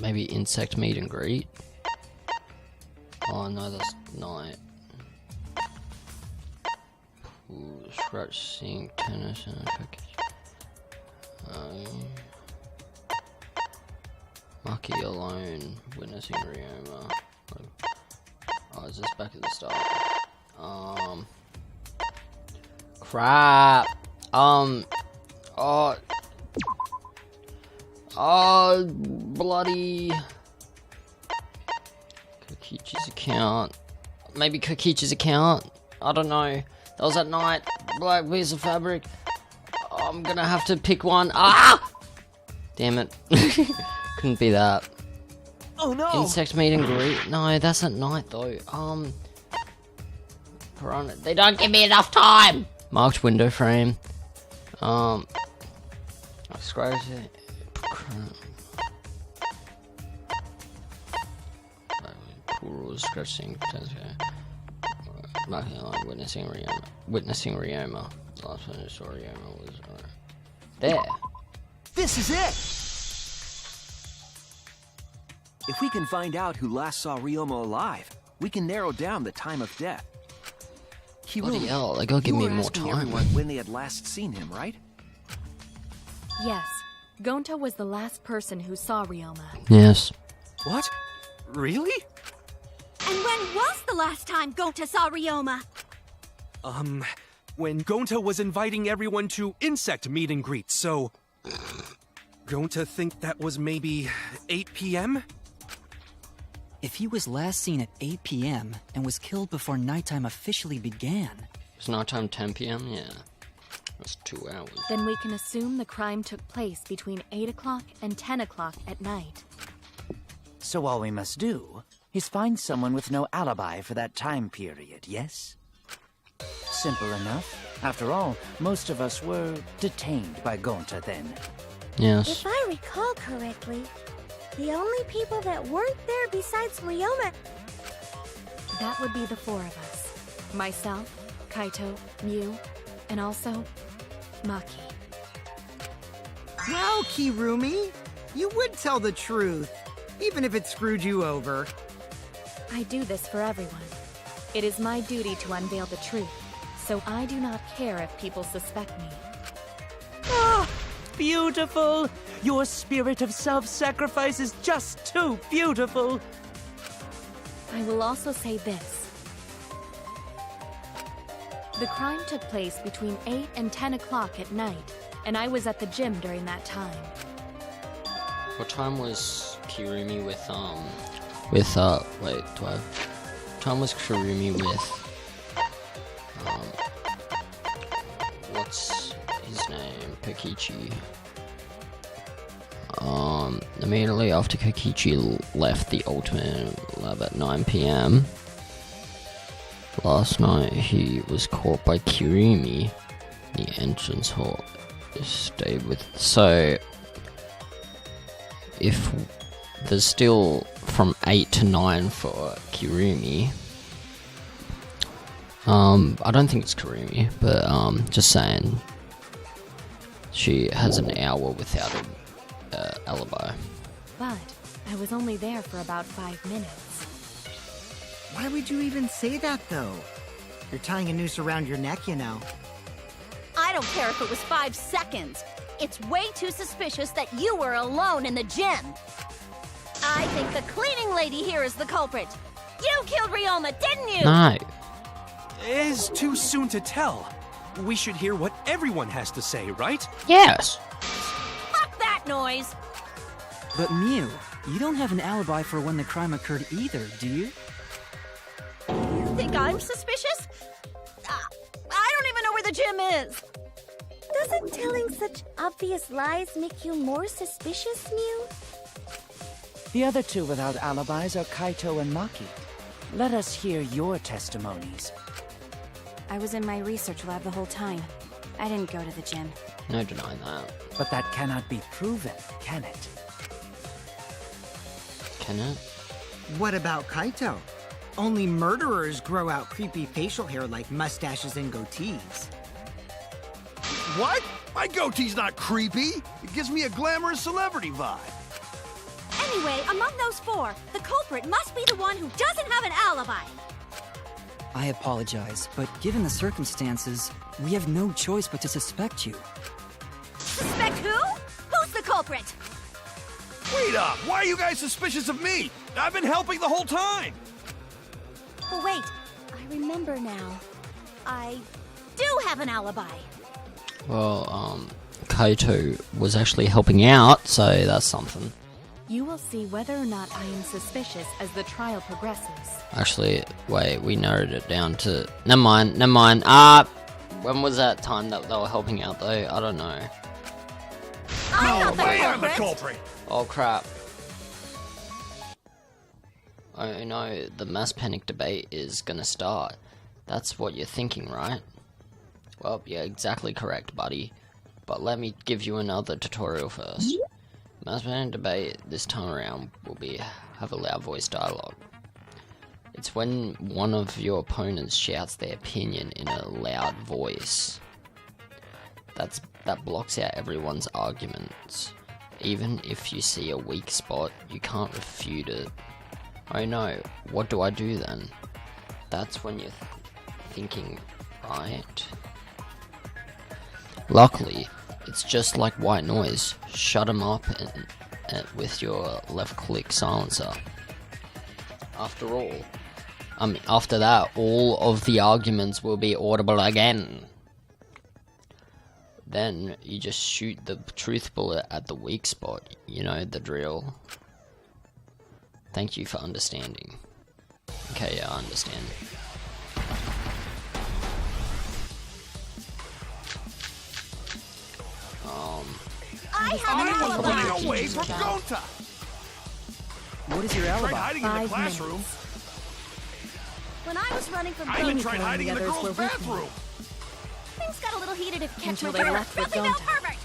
Speaker 1: Maybe insect meet and greet? Oh no, that's night. Ooh, scratch, sing, tennis, and cookies. Maki alone, witnessing Ryoma. Oh, is this back at the start? Crap. Bloody. Kokichi's account. Maybe Kokichi's account? I don't know. That was at night. Black piece of fabric. I'm gonna have to pick one. Ah! Damn it. Couldn't be that.
Speaker 13: Oh no!
Speaker 1: Insect meet and greet? No, that's at night though. Piranha. They don't give me enough time! Marked window frame. Scratch it. Scratching. Marking line. Witnessing Ryoma. Witnessing Ryoma. Last one I saw Ryoma was there.
Speaker 13: This is it! If we can find out who last saw Ryoma alive, we can narrow down the time of death.
Speaker 1: Bloody hell, they gotta give me more time.
Speaker 13: Everyone when they had last seen him, right?
Speaker 7: Yes. Gonta was the last person who saw Ryoma.
Speaker 1: Yes.
Speaker 13: What? Really?
Speaker 5: And when was the last time Gonta saw Ryoma?
Speaker 14: When Gonta was inviting everyone to insect meet and greet, so... Gonta think that was maybe 8 p.m.?
Speaker 11: If he was last seen at 8 p.m. and was killed before nighttime officially began...
Speaker 1: It's nighttime 10 p.m.? Yeah. That's 2 hours.
Speaker 7: Then we can assume the crime took place between 8 o'clock and 10 o'clock at night.
Speaker 8: So all we must do is find someone with no alibi for that time period, yes? Simple enough. After all, most of us were detained by Gonta then.
Speaker 1: Yes.
Speaker 6: If I recall correctly, the only people that weren't there besides Ryoma...
Speaker 7: That would be the 4 of us. Myself, Kaito, Mew, and also Maki.
Speaker 4: Well, Kirumi, you would tell the truth, even if it screwed you over.
Speaker 7: I do this for everyone. It is my duty to unveil the truth, so I do not care if people suspect me.
Speaker 12: Ah, beautiful! Your spirit of self-sacrifice is just too beautiful!
Speaker 7: I will also say this. The crime took place between 8 and 10 o'clock at night, and I was at the gym during that time.
Speaker 1: What time was Kirumi with, wait, do I have... What time was Kirumi with, what's his name? Kokichi. Immediately after Kokichi left the Ultimate Lab at 9 p.m. Last night, he was caught by Kirumi in the entrance hall. Stayed with... So... If there's still from 8 to 9 for Kirumi... I don't think it's Kirumi, but, just saying... She has an hour without an alibi.
Speaker 7: But I was only there for about 5 minutes.
Speaker 4: Why would you even say that, though? You're tying a noose around your neck, you know.
Speaker 5: I don't care if it was 5 seconds. It's way too suspicious that you were alone in the gym. I think the cleaning lady here is the culprit. You killed Ryoma, didn't you?
Speaker 1: No.
Speaker 14: It's too soon to tell. We should hear what everyone has to say, right?
Speaker 1: Yes.
Speaker 5: Fuck that noise!
Speaker 11: But Mew, you don't have an alibi for when the crime occurred either, do you?
Speaker 5: You think I'm suspicious? I don't even know where the gym is.
Speaker 6: Doesn't telling such obvious lies make you more suspicious, Mew?
Speaker 8: The other two without alibis are Kaito and Maki. Let us hear your testimonies.
Speaker 7: I was in my research lab the whole time. I didn't go to the gym.
Speaker 1: No denying that.
Speaker 8: But that cannot be proven, can it?
Speaker 1: Can it?
Speaker 4: What about Kaito? Only murderers grow out creepy facial hair like mustaches and goatees.
Speaker 10: What? My goatee's not creepy. It gives me a glamorous celebrity vibe.
Speaker 5: Anyway, among those four, the culprit must be the one who doesn't have an alibi.
Speaker 11: I apologize, but given the circumstances, we have no choice but to suspect you.
Speaker 5: Suspect who? Who's the culprit?
Speaker 10: Wait up! Why are you guys suspicious of me? I've been helping the whole time!
Speaker 5: Oh, wait. I remember now. I do have an alibi.
Speaker 1: Well, Kaito was actually helping out, so that's something.
Speaker 7: You will see whether or not I am suspicious as the trial progresses.
Speaker 1: Actually, wait, we narrowed it down to... Never mind. When was that time that they were helping out, though? I don't know.
Speaker 5: I'm not
Speaker 10: the culprit!
Speaker 1: Oh, crap. Oh, no, the mass panic debate is gonna start. That's what you're thinking, right? Well, yeah, exactly correct, buddy. But let me give you another tutorial first. Mass panic debate this time around will have a loud voice dialogue. It's when one of your opponents shouts their opinion in a loud voice. That blocks out everyone's arguments. Even if you see a weak spot, you can't refute it. Oh no, what do I do then? That's when you're thinking, right? Luckily, it's just like white noise. Shut them up and with your left click silencer. After that, all of the arguments will be audible again. Then you just shoot the truth bullet at the weak spot. You know the drill. Thank you for understanding. Okay, yeah, I understand.
Speaker 10: I was running away from Gonta!
Speaker 11: What is your alibi?
Speaker 10: Tried hiding in the classroom.
Speaker 5: When I was running from
Speaker 10: I even tried hiding in the girls' bathroom.
Speaker 5: Things got a little heated if you catch
Speaker 7: Until
Speaker 5: my
Speaker 7: they
Speaker 5: drift.
Speaker 7: left with
Speaker 5: Filthy
Speaker 7: Gonta.
Speaker 5: pervert!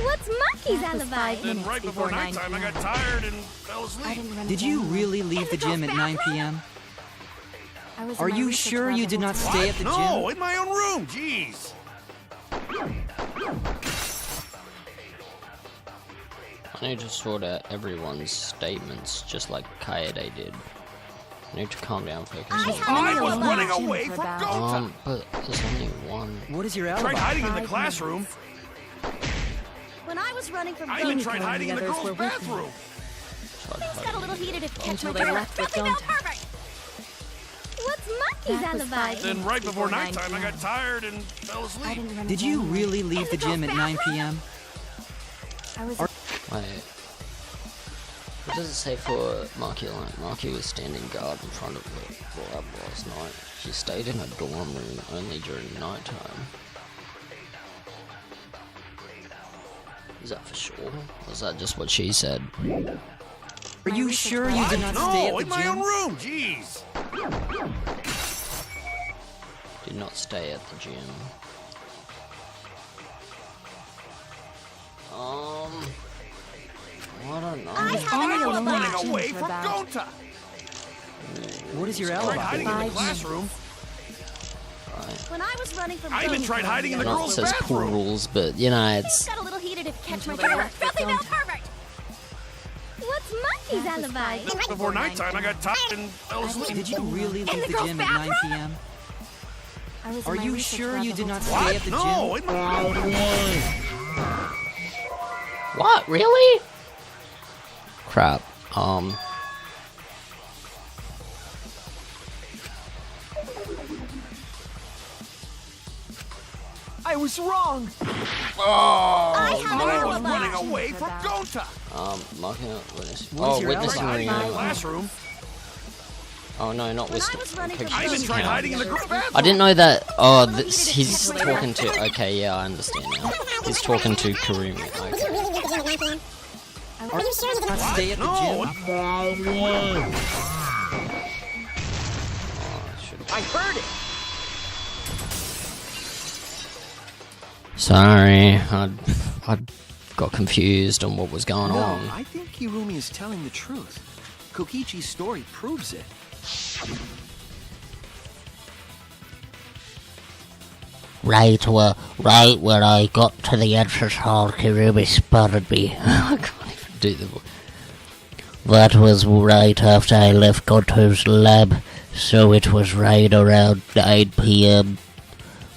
Speaker 6: What's Maki's
Speaker 7: That was
Speaker 6: alibi?
Speaker 7: 5
Speaker 10: Then
Speaker 7: minutes
Speaker 10: right before
Speaker 7: 9
Speaker 10: nighttime, I got
Speaker 7: p.m.
Speaker 10: tired and fell
Speaker 7: I
Speaker 10: asleep.
Speaker 7: didn't run
Speaker 11: Did you
Speaker 7: away.
Speaker 11: really leave the gym at 9 p.m.?
Speaker 7: I was
Speaker 11: Are
Speaker 7: in my
Speaker 11: you
Speaker 7: research
Speaker 11: sure
Speaker 7: lab
Speaker 11: you
Speaker 7: the
Speaker 11: did
Speaker 7: whole
Speaker 11: not
Speaker 7: time.
Speaker 11: stay at the
Speaker 10: No,
Speaker 11: gym?
Speaker 10: in my own room, jeez.
Speaker 1: I need to sort out everyone's statements, just like Kaede did. I need to calm down, focus on...
Speaker 10: I was
Speaker 7: alone
Speaker 10: running
Speaker 7: in the gym
Speaker 10: away
Speaker 7: for
Speaker 10: from
Speaker 7: about-
Speaker 10: Gonta.
Speaker 1: But there's only one.
Speaker 11: What is your
Speaker 10: Tried
Speaker 11: alibi?
Speaker 10: hiding in the
Speaker 7: 5
Speaker 10: classroom.
Speaker 5: When I was running from
Speaker 10: I even
Speaker 5: Gonta,
Speaker 10: tried hiding in the
Speaker 7: others were
Speaker 10: girls'
Speaker 7: with me.
Speaker 10: bathroom.
Speaker 5: things got a little heated if you catch
Speaker 7: Until
Speaker 5: my
Speaker 7: they
Speaker 5: drift.
Speaker 7: left with
Speaker 5: Filthy
Speaker 7: Gonta.
Speaker 5: pervert!
Speaker 6: What's Maki's
Speaker 7: That was
Speaker 6: alibi?
Speaker 7: 5
Speaker 10: Then right before
Speaker 7: Before 9
Speaker 10: nighttime, I got tired and fell
Speaker 7: I
Speaker 10: asleep.
Speaker 7: didn't run
Speaker 11: Did
Speaker 7: away
Speaker 11: you
Speaker 7: anyway.
Speaker 11: really leave the gym at 9 p.m.?
Speaker 7: I was
Speaker 1: Wait. What does it say for Maki line? Maki was standing guard in front of the lab last night. She stayed in her dorm room only during nighttime. Is that for sure? Or is that just what she said?
Speaker 11: Are you sure you did not stay at
Speaker 10: No,
Speaker 11: the
Speaker 10: in my own
Speaker 11: gym?
Speaker 10: room, jeez.
Speaker 1: Did not stay at the gym. I don't know.
Speaker 5: I
Speaker 7: only
Speaker 5: had
Speaker 10: I was
Speaker 7: alone in the
Speaker 10: running
Speaker 7: gym
Speaker 10: away
Speaker 7: for
Speaker 10: from
Speaker 7: about
Speaker 10: Gonta.
Speaker 11: What is your
Speaker 10: Tried
Speaker 11: alibi?
Speaker 10: hiding in the
Speaker 7: 5
Speaker 10: classroom.
Speaker 1: Right.
Speaker 5: When I was running from
Speaker 10: I even
Speaker 5: Gonta,
Speaker 10: tried hiding in the
Speaker 1: Not
Speaker 10: girls'
Speaker 1: says cool
Speaker 10: bathroom.
Speaker 1: rules, but you know,
Speaker 5: things
Speaker 1: it's
Speaker 5: got a little heated if you catch my
Speaker 7: Until they
Speaker 5: drift.
Speaker 7: left with
Speaker 5: Filthy
Speaker 7: Gonta.
Speaker 5: pervert!
Speaker 6: What's Maki's
Speaker 7: That was
Speaker 6: alibi?
Speaker 7: 5 minutes
Speaker 10: Before nighttime, I got tired and fell asleep.
Speaker 11: Did you really leave the
Speaker 5: girls'
Speaker 11: gym at 9
Speaker 5: bathroom?
Speaker 11: p.m.?
Speaker 7: I was in
Speaker 11: Are
Speaker 7: my
Speaker 11: you
Speaker 7: research
Speaker 11: sure
Speaker 7: lab
Speaker 11: you
Speaker 7: the
Speaker 11: did
Speaker 7: whole
Speaker 11: not
Speaker 7: time.
Speaker 11: stay at the
Speaker 10: No,
Speaker 11: gym?
Speaker 10: in my...
Speaker 1: what? Really? Crap.
Speaker 13: I was wrong.
Speaker 3: I have an
Speaker 10: I was
Speaker 3: alibi.
Speaker 10: running away from Gonta.
Speaker 1: Marking out witness.
Speaker 13: What is your
Speaker 1: witnessing
Speaker 13: alibi?
Speaker 1: ring.
Speaker 10: Hiding in the classroom.
Speaker 1: Oh no, not
Speaker 3: When I
Speaker 1: wisdom.
Speaker 3: was running
Speaker 1: Okay,
Speaker 3: from
Speaker 10: I even
Speaker 1: she's
Speaker 10: tried
Speaker 1: count.
Speaker 10: hiding in the group bathroom.
Speaker 1: I didn't know that. Oh, he's talking to. Okay, yeah, I understand now. He's talking to Kurumi. Okay.
Speaker 11: Are you not stay at the
Speaker 10: No.
Speaker 11: gym?
Speaker 13: I heard it.
Speaker 1: Sorry, I got confused on what was going
Speaker 13: No,
Speaker 1: on.
Speaker 13: I think Kirumi is telling the truth. Kokichi's story proves it.
Speaker 15: Right where I got to the entrance hall, Kirumi spotted me.
Speaker 1: I can't even do the voice.
Speaker 15: That was right after I left Gunter's lab, so it was right around 9 p.m.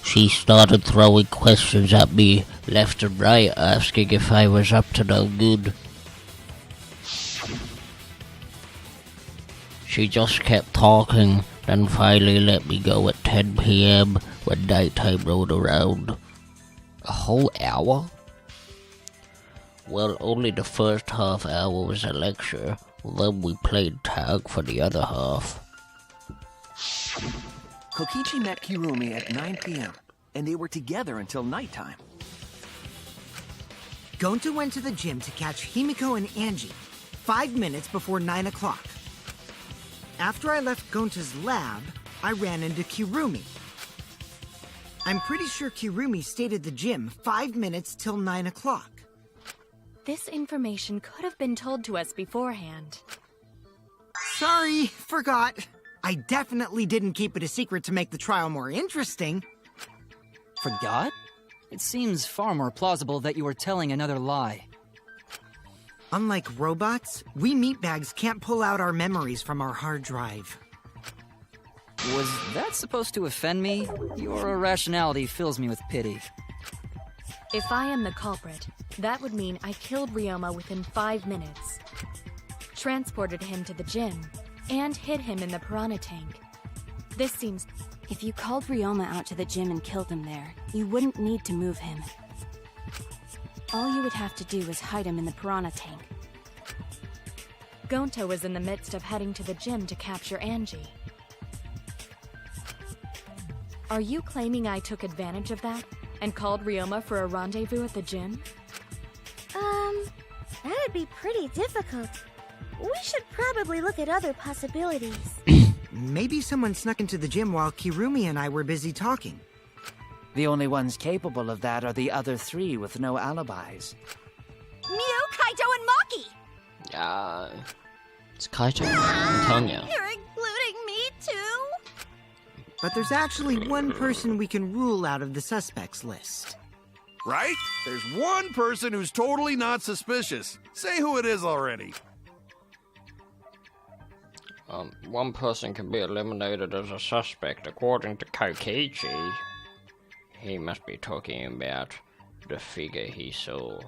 Speaker 15: She started throwing questions at me left and right, asking if I was up to no good. She just kept talking, then finally let me go at 10 p.m. when nighttime rolled around.
Speaker 1: A whole hour?
Speaker 15: Well, only the first half hour was a lecture, then we played tag for the other half.
Speaker 13: Kokichi met Kirumi at 9 p.m., and they were together until nighttime.
Speaker 4: Gonta went to the gym to catch Himiko and Angie 5 minutes before 9 o'clock. After I left Gonta's lab, I ran into Kirumi. I'm pretty sure Kirumi stayed at the gym 5 minutes till 9 o'clock.
Speaker 7: This information could have been told to us beforehand.
Speaker 4: Sorry, forgot. I definitely didn't keep it a secret to make the trial more interesting.
Speaker 11: Forgot? It seems far more plausible that you were telling another lie.
Speaker 4: Unlike robots, we meatbags can't pull out our memories from our hard drive.
Speaker 11: Was that supposed to offend me? Your irrationality fills me with pity.
Speaker 7: If I am the culprit, that would mean I killed Ryoma within 5 minutes, transported him to the gym, and hid him in the piranha tank. This seems...
Speaker 5: If you called Ryoma out to the gym and killed him there, you wouldn't need to move him. All you would have to do is hide him in the piranha tank.
Speaker 7: Gonta was in the midst of heading to the gym to capture Angie. Are you claiming I took advantage of that and called Ryoma for a rendezvous at the gym?
Speaker 6: That'd be pretty difficult. We should probably look at other possibilities.
Speaker 4: Maybe someone snuck into the gym while Kirumi and I were busy talking.
Speaker 8: The only ones capable of that are the other three with no alibis.
Speaker 5: Mew, Kaito, and Maki!
Speaker 1: It's Kaito. I'm telling you.
Speaker 5: You're including me too?
Speaker 4: But there's actually one person we can rule out of the suspects list.
Speaker 10: Right? There's one person who's totally not suspicious. Say who it is already.
Speaker 1: One person can be eliminated as a suspect according to Kokichi. He must be talking about the figure he saw.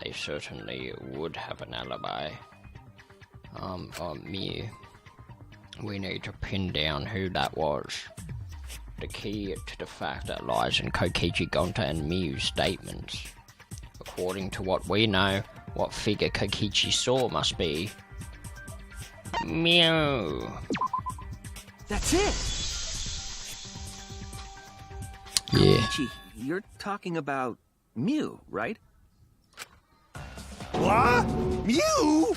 Speaker 1: They certainly would have an alibi. Mew. We need to pin down who that was. The key to the fact that lies in Kokichi, Gonta, and Mew's statements. According to what we know, what figure Kokichi saw must be Mew.
Speaker 13: That's it!
Speaker 1: Yeah.
Speaker 13: Kokichi, you're talking about Mew, right?
Speaker 10: What? Mew?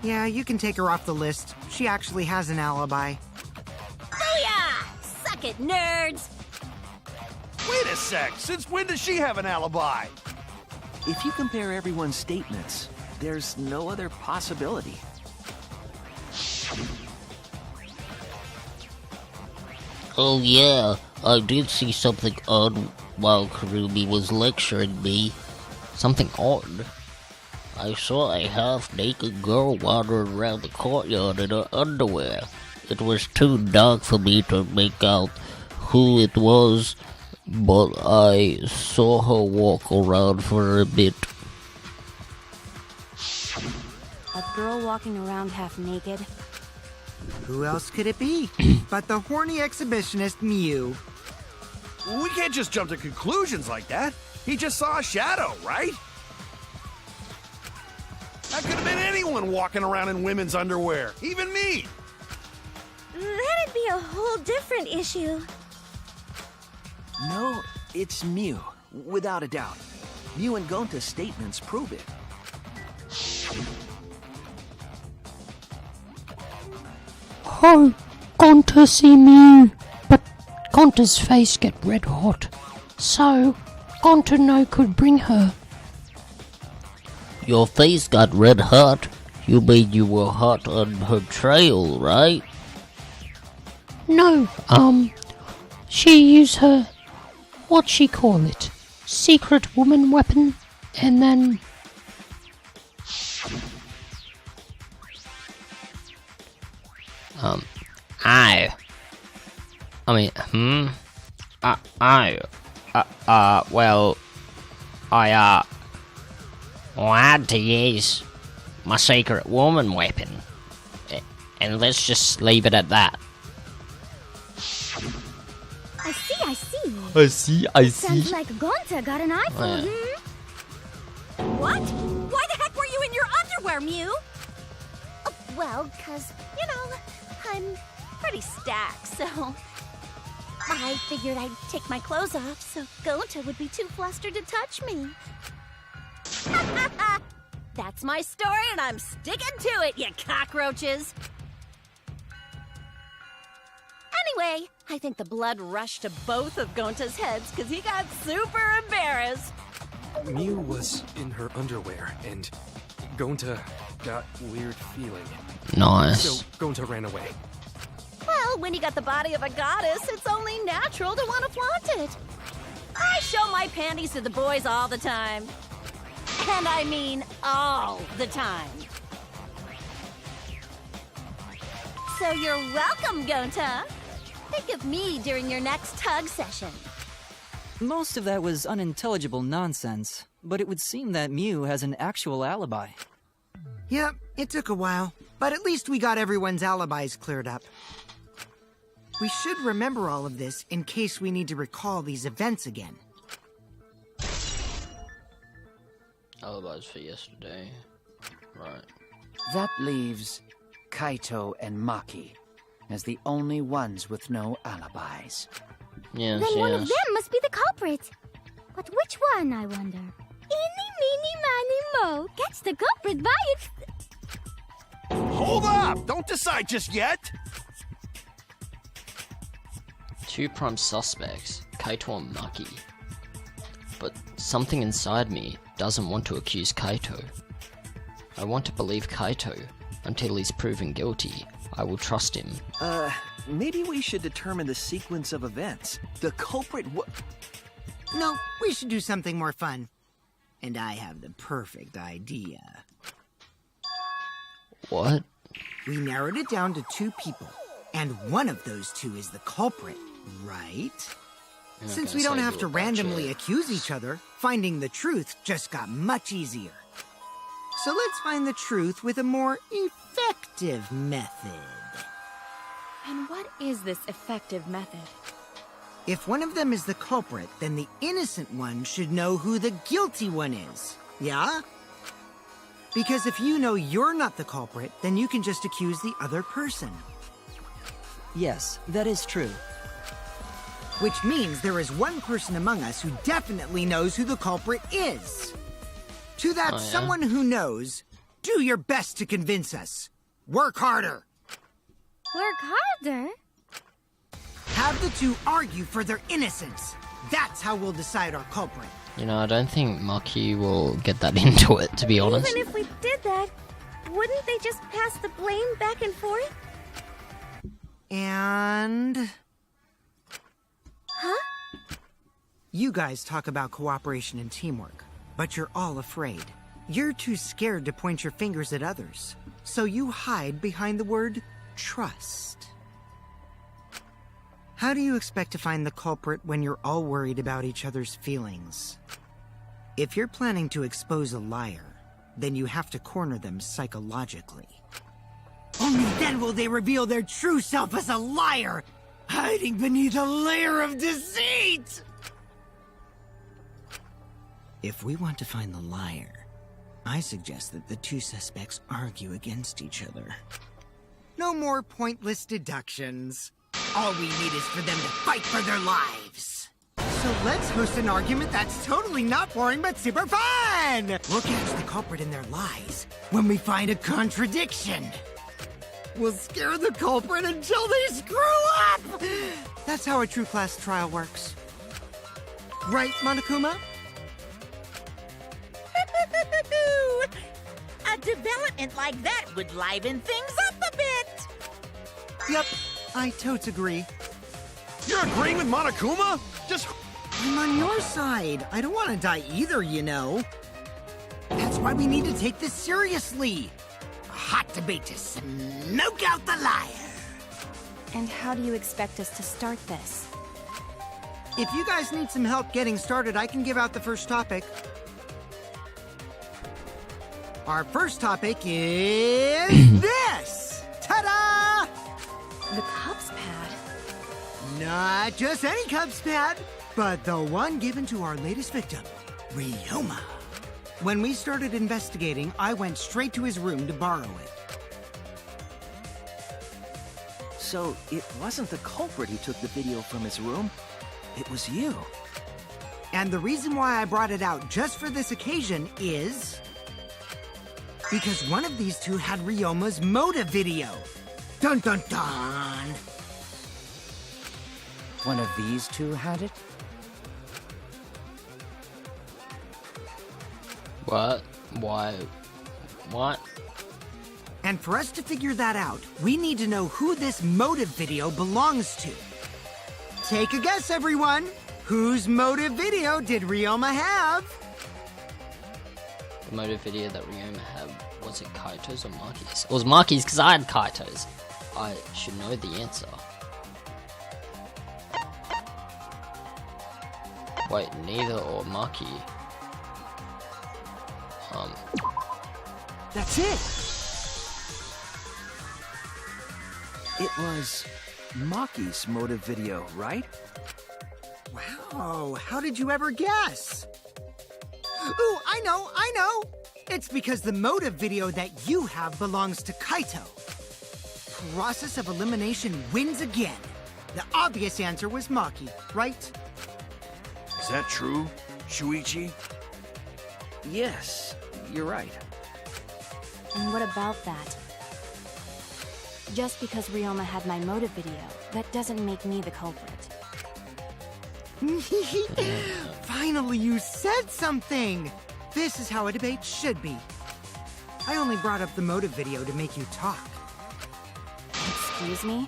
Speaker 4: Yeah, you can take her off the list. She actually has an alibi.
Speaker 5: Booyah! Suck it, nerds!
Speaker 10: Wait a sec. Since when does she have an alibi?
Speaker 13: If you compare everyone's statements, there's no other possibility.
Speaker 15: Oh yeah, I did see something odd while Kirumi was lecturing me.
Speaker 1: Something odd?
Speaker 15: I saw a half-naked girl wandering around the courtyard in her underwear. It was too dark for me to make out who it was, but I saw her walk around for a bit.
Speaker 5: A girl walking around half naked?
Speaker 4: Who else could it be but the horny exhibitionist Mew?
Speaker 10: We can't just jump to conclusions like that. He just saw a shadow, right? That could have been anyone walking around in women's underwear, even me.
Speaker 6: That'd be a whole different issue.
Speaker 13: No, it's Mew, without a doubt. Mew and Gonta's statements prove it.
Speaker 15: Oh, Gonta see Mew, but Gonta's face get red hot, so Gonta no could bring her. Your face got red hot? You mean you were hot on her trail, right? No, she used her, what she call it, secret woman weapon, and then... I had to use my secret woman weapon. And let's just leave it at that.
Speaker 6: I see.
Speaker 15: I see.
Speaker 6: Sounds like Gonta got an eye for
Speaker 15: Yeah.
Speaker 6: him.
Speaker 5: What? Why the heck were you in your underwear, Mew?
Speaker 6: Well, 'cause, you know, I'm
Speaker 5: Pretty stacked, so I figured I'd take my clothes off so Gonta would be too flustered to touch me. That's my story, and I'm sticking to it, you cockroaches. Anyway, I think the blood rushed to both of Gonta's heads because he got super embarrassed.
Speaker 14: Mew was in her underwear, and Gonta got weird feeling.
Speaker 1: Nice.
Speaker 14: So Gonta ran away.
Speaker 5: Well, when you got the body of a goddess, it's only natural to want to flaunt it. I show my panties to the boys all the time. And I mean all the time. So you're welcome, Gonta. Think of me during your next tug session.
Speaker 11: Most of that was unintelligible nonsense, but it would seem that Mew has an actual alibi.
Speaker 4: Yep, it took a while, but at least we got everyone's alibis cleared up. We should remember all of this in case we need to recall these events again.
Speaker 1: Alibis for yesterday. Right.
Speaker 8: That leaves Kaito and Maki as the only ones with no alibis.
Speaker 1: Yes,
Speaker 6: Then one of them must be the culprit. But which one, I wonder? Eeny, meeny, miny, mo. Catch the culprit by its...
Speaker 10: Hold up! Don't decide just yet!
Speaker 1: Two prime suspects, Kaito and Maki. But something inside me doesn't want to accuse Kaito. I want to believe Kaito. Until he's proven guilty, I will trust him.
Speaker 13: Maybe we should determine the sequence of events. The culprit
Speaker 4: No, we should do something more fun. And I have the perfect idea.
Speaker 1: What?
Speaker 4: We narrowed it down to 2 people. And one of those 2 is the culprit, right? Since we don't have to randomly accuse each other, finding the truth just got much easier. So let's find the truth with a more effective method.
Speaker 7: And what is this effective method?
Speaker 4: If one of them is the culprit, then the innocent one should know who the guilty one is. Yeah? Because if you know you're not the culprit, then you can just accuse the other person.
Speaker 11: Yes, that is true.
Speaker 4: Which means there is one person among us who definitely knows who the culprit is. To that someone who knows, do your best to convince us. Work harder.
Speaker 6: Work harder?
Speaker 4: Have the 2 argue for their innocence. That's how we'll decide our culprit.
Speaker 1: You know, I don't think Maki will get that into it, to be honest.
Speaker 6: Even if we did that, wouldn't they just pass the blame back and forth?
Speaker 4: And...
Speaker 6: Huh?
Speaker 4: You guys talk about cooperation and teamwork, but you're all afraid. You're too scared to point your fingers at others, so you hide behind the word trust. How do you expect to find the culprit when you're all worried about each other's feelings? If you're planning to expose a liar, then you have to corner them psychologically. Only then will they reveal their true self as a liar! hiding beneath a layer of deceit! If we want to find the liar, I suggest that the two suspects argue against each other. No more pointless deductions. All we need is for them to fight for their lives. So let's host an argument that's totally not boring but super fun! We'll catch the culprit in their lies when we find a contradiction. We'll scare the culprit until they screw up! That's how a true class trial works. Right, Monokuma?
Speaker 3: A development like that would liven things up a bit.
Speaker 4: Yep, I totes agree.
Speaker 10: You're agreeing with Monokuma?
Speaker 4: I'm on your side. I don't want to die either, you know. That's why we need to take this seriously. A hot debate to smoke out the liar.
Speaker 7: And how do you expect us to start this?
Speaker 4: If you guys need some help getting started, I can give out the first topic. Our first topic is this! Ta-da!
Speaker 7: The Cubs pad?
Speaker 4: Not just any Cubs pad, but the one given to our latest victim, Ryoma. When we started investigating, I went straight to his room to borrow it.
Speaker 13: So, it wasn't the culprit who took the video from his room. It was you.
Speaker 4: And the reason why I brought it out just for this occasion is... because one of these two had Ryoma's motive video. Dun dun dun!
Speaker 8: One of these two had it?
Speaker 1: What? Why? What?
Speaker 4: And for us to figure that out, we need to know who this motive video belongs to. Take a guess, everyone! Whose motive video did Ryoma have?
Speaker 1: The motive video that Ryoma had, was it Kaito's or Maki's? It was Maki's because I had Kaito's. I should know the answer. Wait, neither or Maki.
Speaker 13: That's it! It was Maki's motive video, right?
Speaker 4: Wow, how did you ever guess? Ooh, I know! It's because the motive video that you have belongs to Kaito. Process of elimination wins again. The obvious answer was Maki, right?
Speaker 10: Is that true, Shuichi?
Speaker 13: Yes, you're right.
Speaker 7: And what about that? Just because Ryoma had my motive video, that doesn't make me the culprit.
Speaker 4: Finally, you said something! This is how a debate should be. I only brought up the motive video to make you talk.
Speaker 7: Excuse me?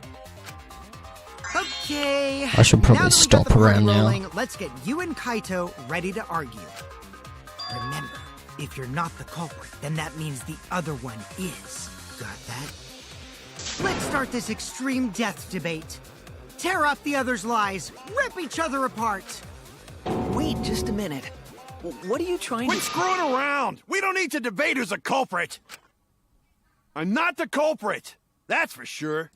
Speaker 4: Okay.
Speaker 1: I should probably
Speaker 4: now that we
Speaker 1: stop
Speaker 4: got the party
Speaker 1: around now.
Speaker 4: rolling, let's get you and Kaito ready to argue. Remember, if you're not the culprit, then that means the other one is. Got that? Let's start this extreme death debate. Tear up the other's lies. Rip each other apart.
Speaker 13: Wait just a minute. What are you trying
Speaker 10: Quit screwing around! We don't need to debate who's a culprit! I'm not the culprit! That's for sure.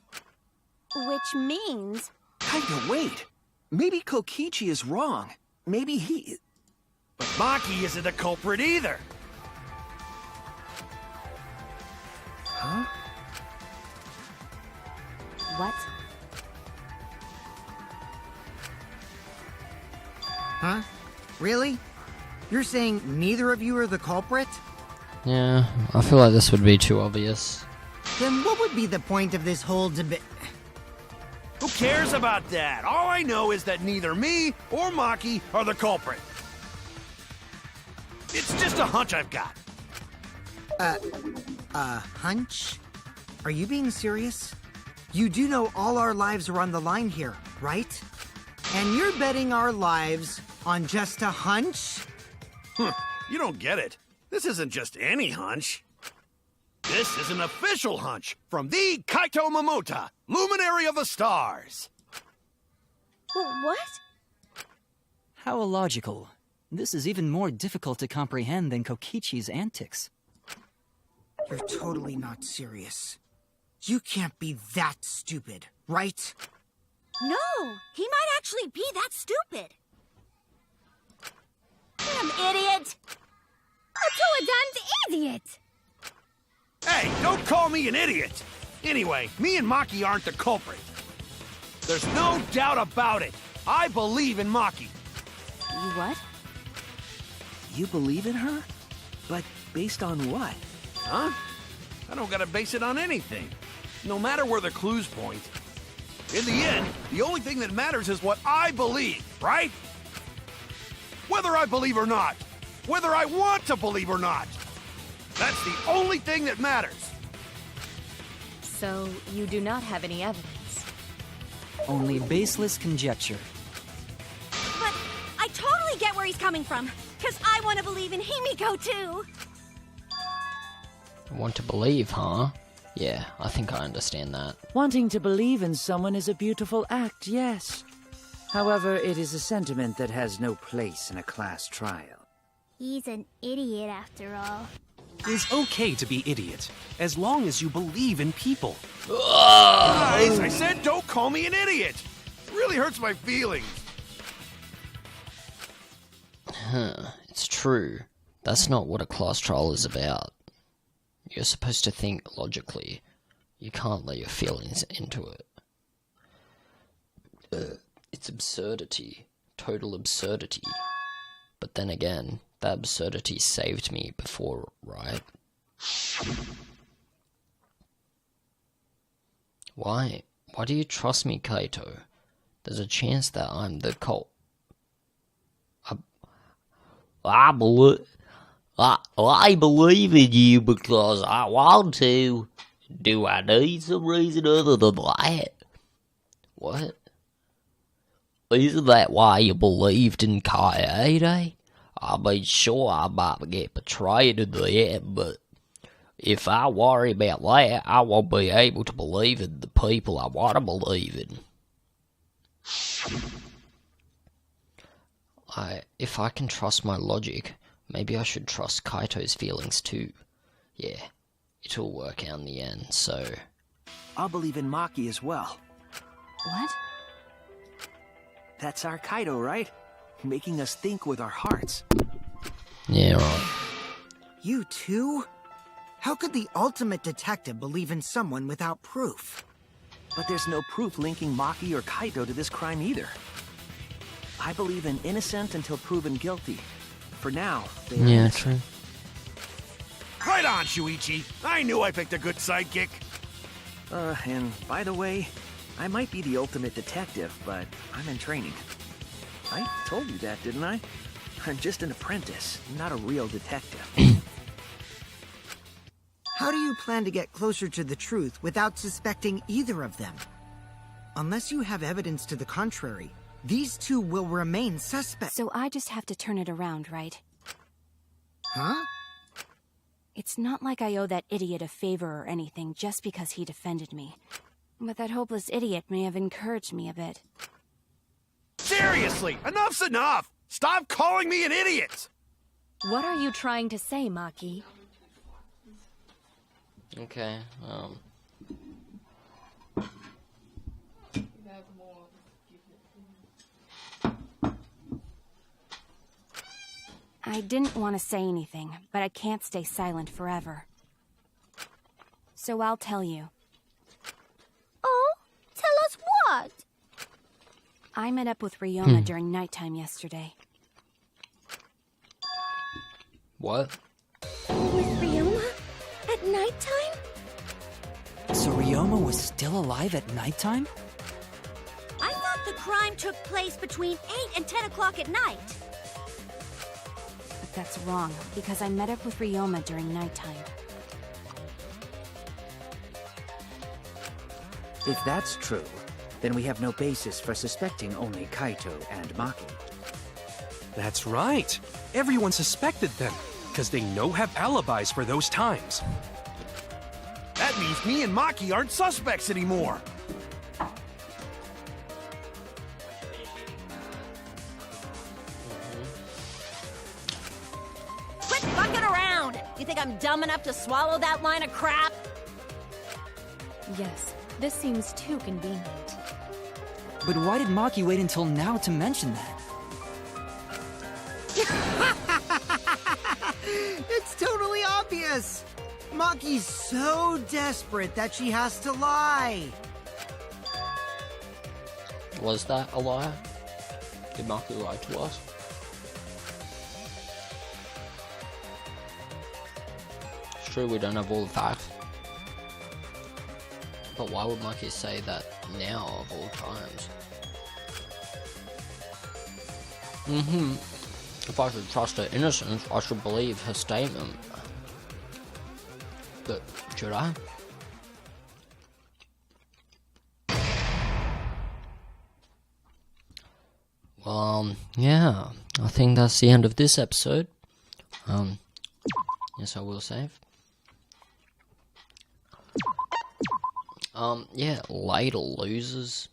Speaker 5: Which means...
Speaker 13: Kaito, wait! Maybe Kokichi is wrong. Maybe he...
Speaker 10: But Maki isn't a culprit either!
Speaker 13: Huh?
Speaker 7: What?
Speaker 4: Huh? Really? You're saying neither of you are the culprit?
Speaker 1: Yeah, I feel like this would be too obvious.
Speaker 4: Then what would be the point of this whole debate?
Speaker 10: Who cares about that? All I know is that neither me or Maki are the culprit. It's just a hunch I've got.
Speaker 4: Hunch? Are you being serious? You do know all our lives are on the line here, right? And you're betting our lives on just a hunch?
Speaker 10: You don't get it. This isn't just any hunch. This is an official hunch from the Kaito Momota, luminary of the stars.
Speaker 5: What?
Speaker 11: How illogical. This is even more difficult to comprehend than Kokichi's antics.
Speaker 4: You're totally not serious. You can't be that stupid, right?
Speaker 5: No, he might actually be that stupid. Damn idiot!
Speaker 6: A damned idiot!
Speaker 10: Hey, don't call me an idiot! Anyway, me and Maki aren't the culprit. There's no doubt about it. I believe in Maki.
Speaker 7: You what?
Speaker 13: You believe in her? But based on what?
Speaker 10: Huh? I don't gotta base it on anything. No matter where the clues point. In the end, the only thing that matters is what I believe, right? Whether I believe or not. Whether I want to believe or not. That's the only thing that matters.
Speaker 7: So, you do not have any evidence?
Speaker 11: Only baseless conjecture.
Speaker 5: But I totally get where he's coming from. Because I want to believe in Himiko, too.
Speaker 1: Want to believe, huh? Yeah, I think I understand that.
Speaker 8: Wanting to believe in someone is a beautiful act, yes. However, it is a sentiment that has no place in a class trial.
Speaker 6: He's an idiot after all.
Speaker 14: It's okay to be idiot, as long as you believe in people.
Speaker 10: Guys, I said don't call me an idiot! It really hurts my feelings.
Speaker 1: It's true. That's not what a class trial is about. You're supposed to think logically. You can't let your feelings into it. It's absurdity. Total absurdity. But then again, that absurdity saved me before, right? Why? Why do you trust me, Kaito? There's a chance that I'm the cult.
Speaker 15: I believe in you because I want to. Do I need some reason other than that?
Speaker 1: What?
Speaker 15: Isn't that why you believed in Kaede? I mean, sure, I might get betrayed in the end, but if I worry about that, I won't be able to believe in the people I want to believe in.
Speaker 1: If I can trust my logic, maybe I should trust Kaito's feelings too. Yeah, it'll work out in the end, so...
Speaker 13: I'll believe in Maki as well.
Speaker 7: What?
Speaker 13: That's our Kaido, right? Making us think with our hearts.
Speaker 1: Yeah, right.
Speaker 4: You too? How could the ultimate detective believe in someone without proof?
Speaker 13: But there's no proof linking Maki or Kaido to this crime either. I believe in innocent until proven guilty. For now, they are
Speaker 1: Yeah,
Speaker 13: innocent.
Speaker 1: true.
Speaker 10: Right on, Shuichi. I knew I picked a good sidekick.
Speaker 13: And by the way, I might be the ultimate detective, but I'm in training. I told you that, didn't I? I'm just an apprentice, not a real detective.
Speaker 4: How do you plan to get closer to the truth without suspecting either of them? Unless you have evidence to the contrary, these two will remain suspects.
Speaker 7: So I just have to turn it around, right?
Speaker 4: Huh?
Speaker 7: It's not like I owe that idiot a favor or anything just because he defended me. But that hopeless idiot may have encouraged me a bit.
Speaker 10: Seriously, enough's enough! Stop calling me an idiot!
Speaker 7: What are you trying to say, Maki?
Speaker 1: Okay,
Speaker 7: I didn't want to say anything, but I can't stay silent forever. So I'll tell you.
Speaker 6: Oh? Tell us what?
Speaker 7: I met up with Ryoma during nighttime yesterday.
Speaker 1: What?
Speaker 6: With Ryoma? At nighttime?
Speaker 11: So Ryoma was still alive at nighttime?
Speaker 5: I thought the crime took place between 8 and 10 o'clock at night.
Speaker 7: But that's wrong, because I met up with Ryoma during nighttime.
Speaker 8: If that's true, then we have no basis for suspecting only Kaito and Maki.
Speaker 14: That's right. Everyone suspected them, because they no have alibis for those times.
Speaker 10: That means me and Maki aren't suspects anymore.
Speaker 3: Quit fucking around! You think I'm dumb enough to swallow that line of crap?
Speaker 7: Yes, this seems too convenient.
Speaker 11: But why did Maki wait until now to mention that?
Speaker 4: It's totally obvious! Maki's so desperate that she has to lie.
Speaker 1: Was that a lie? Did Maki lie to us? It's true we don't have all the facts. But why would Maki say that now of all times? If I should trust her innocence, I should believe her statement. But should I? Yeah, I think that's the end of this episode. Yes, I will save. Yeah, later, losers.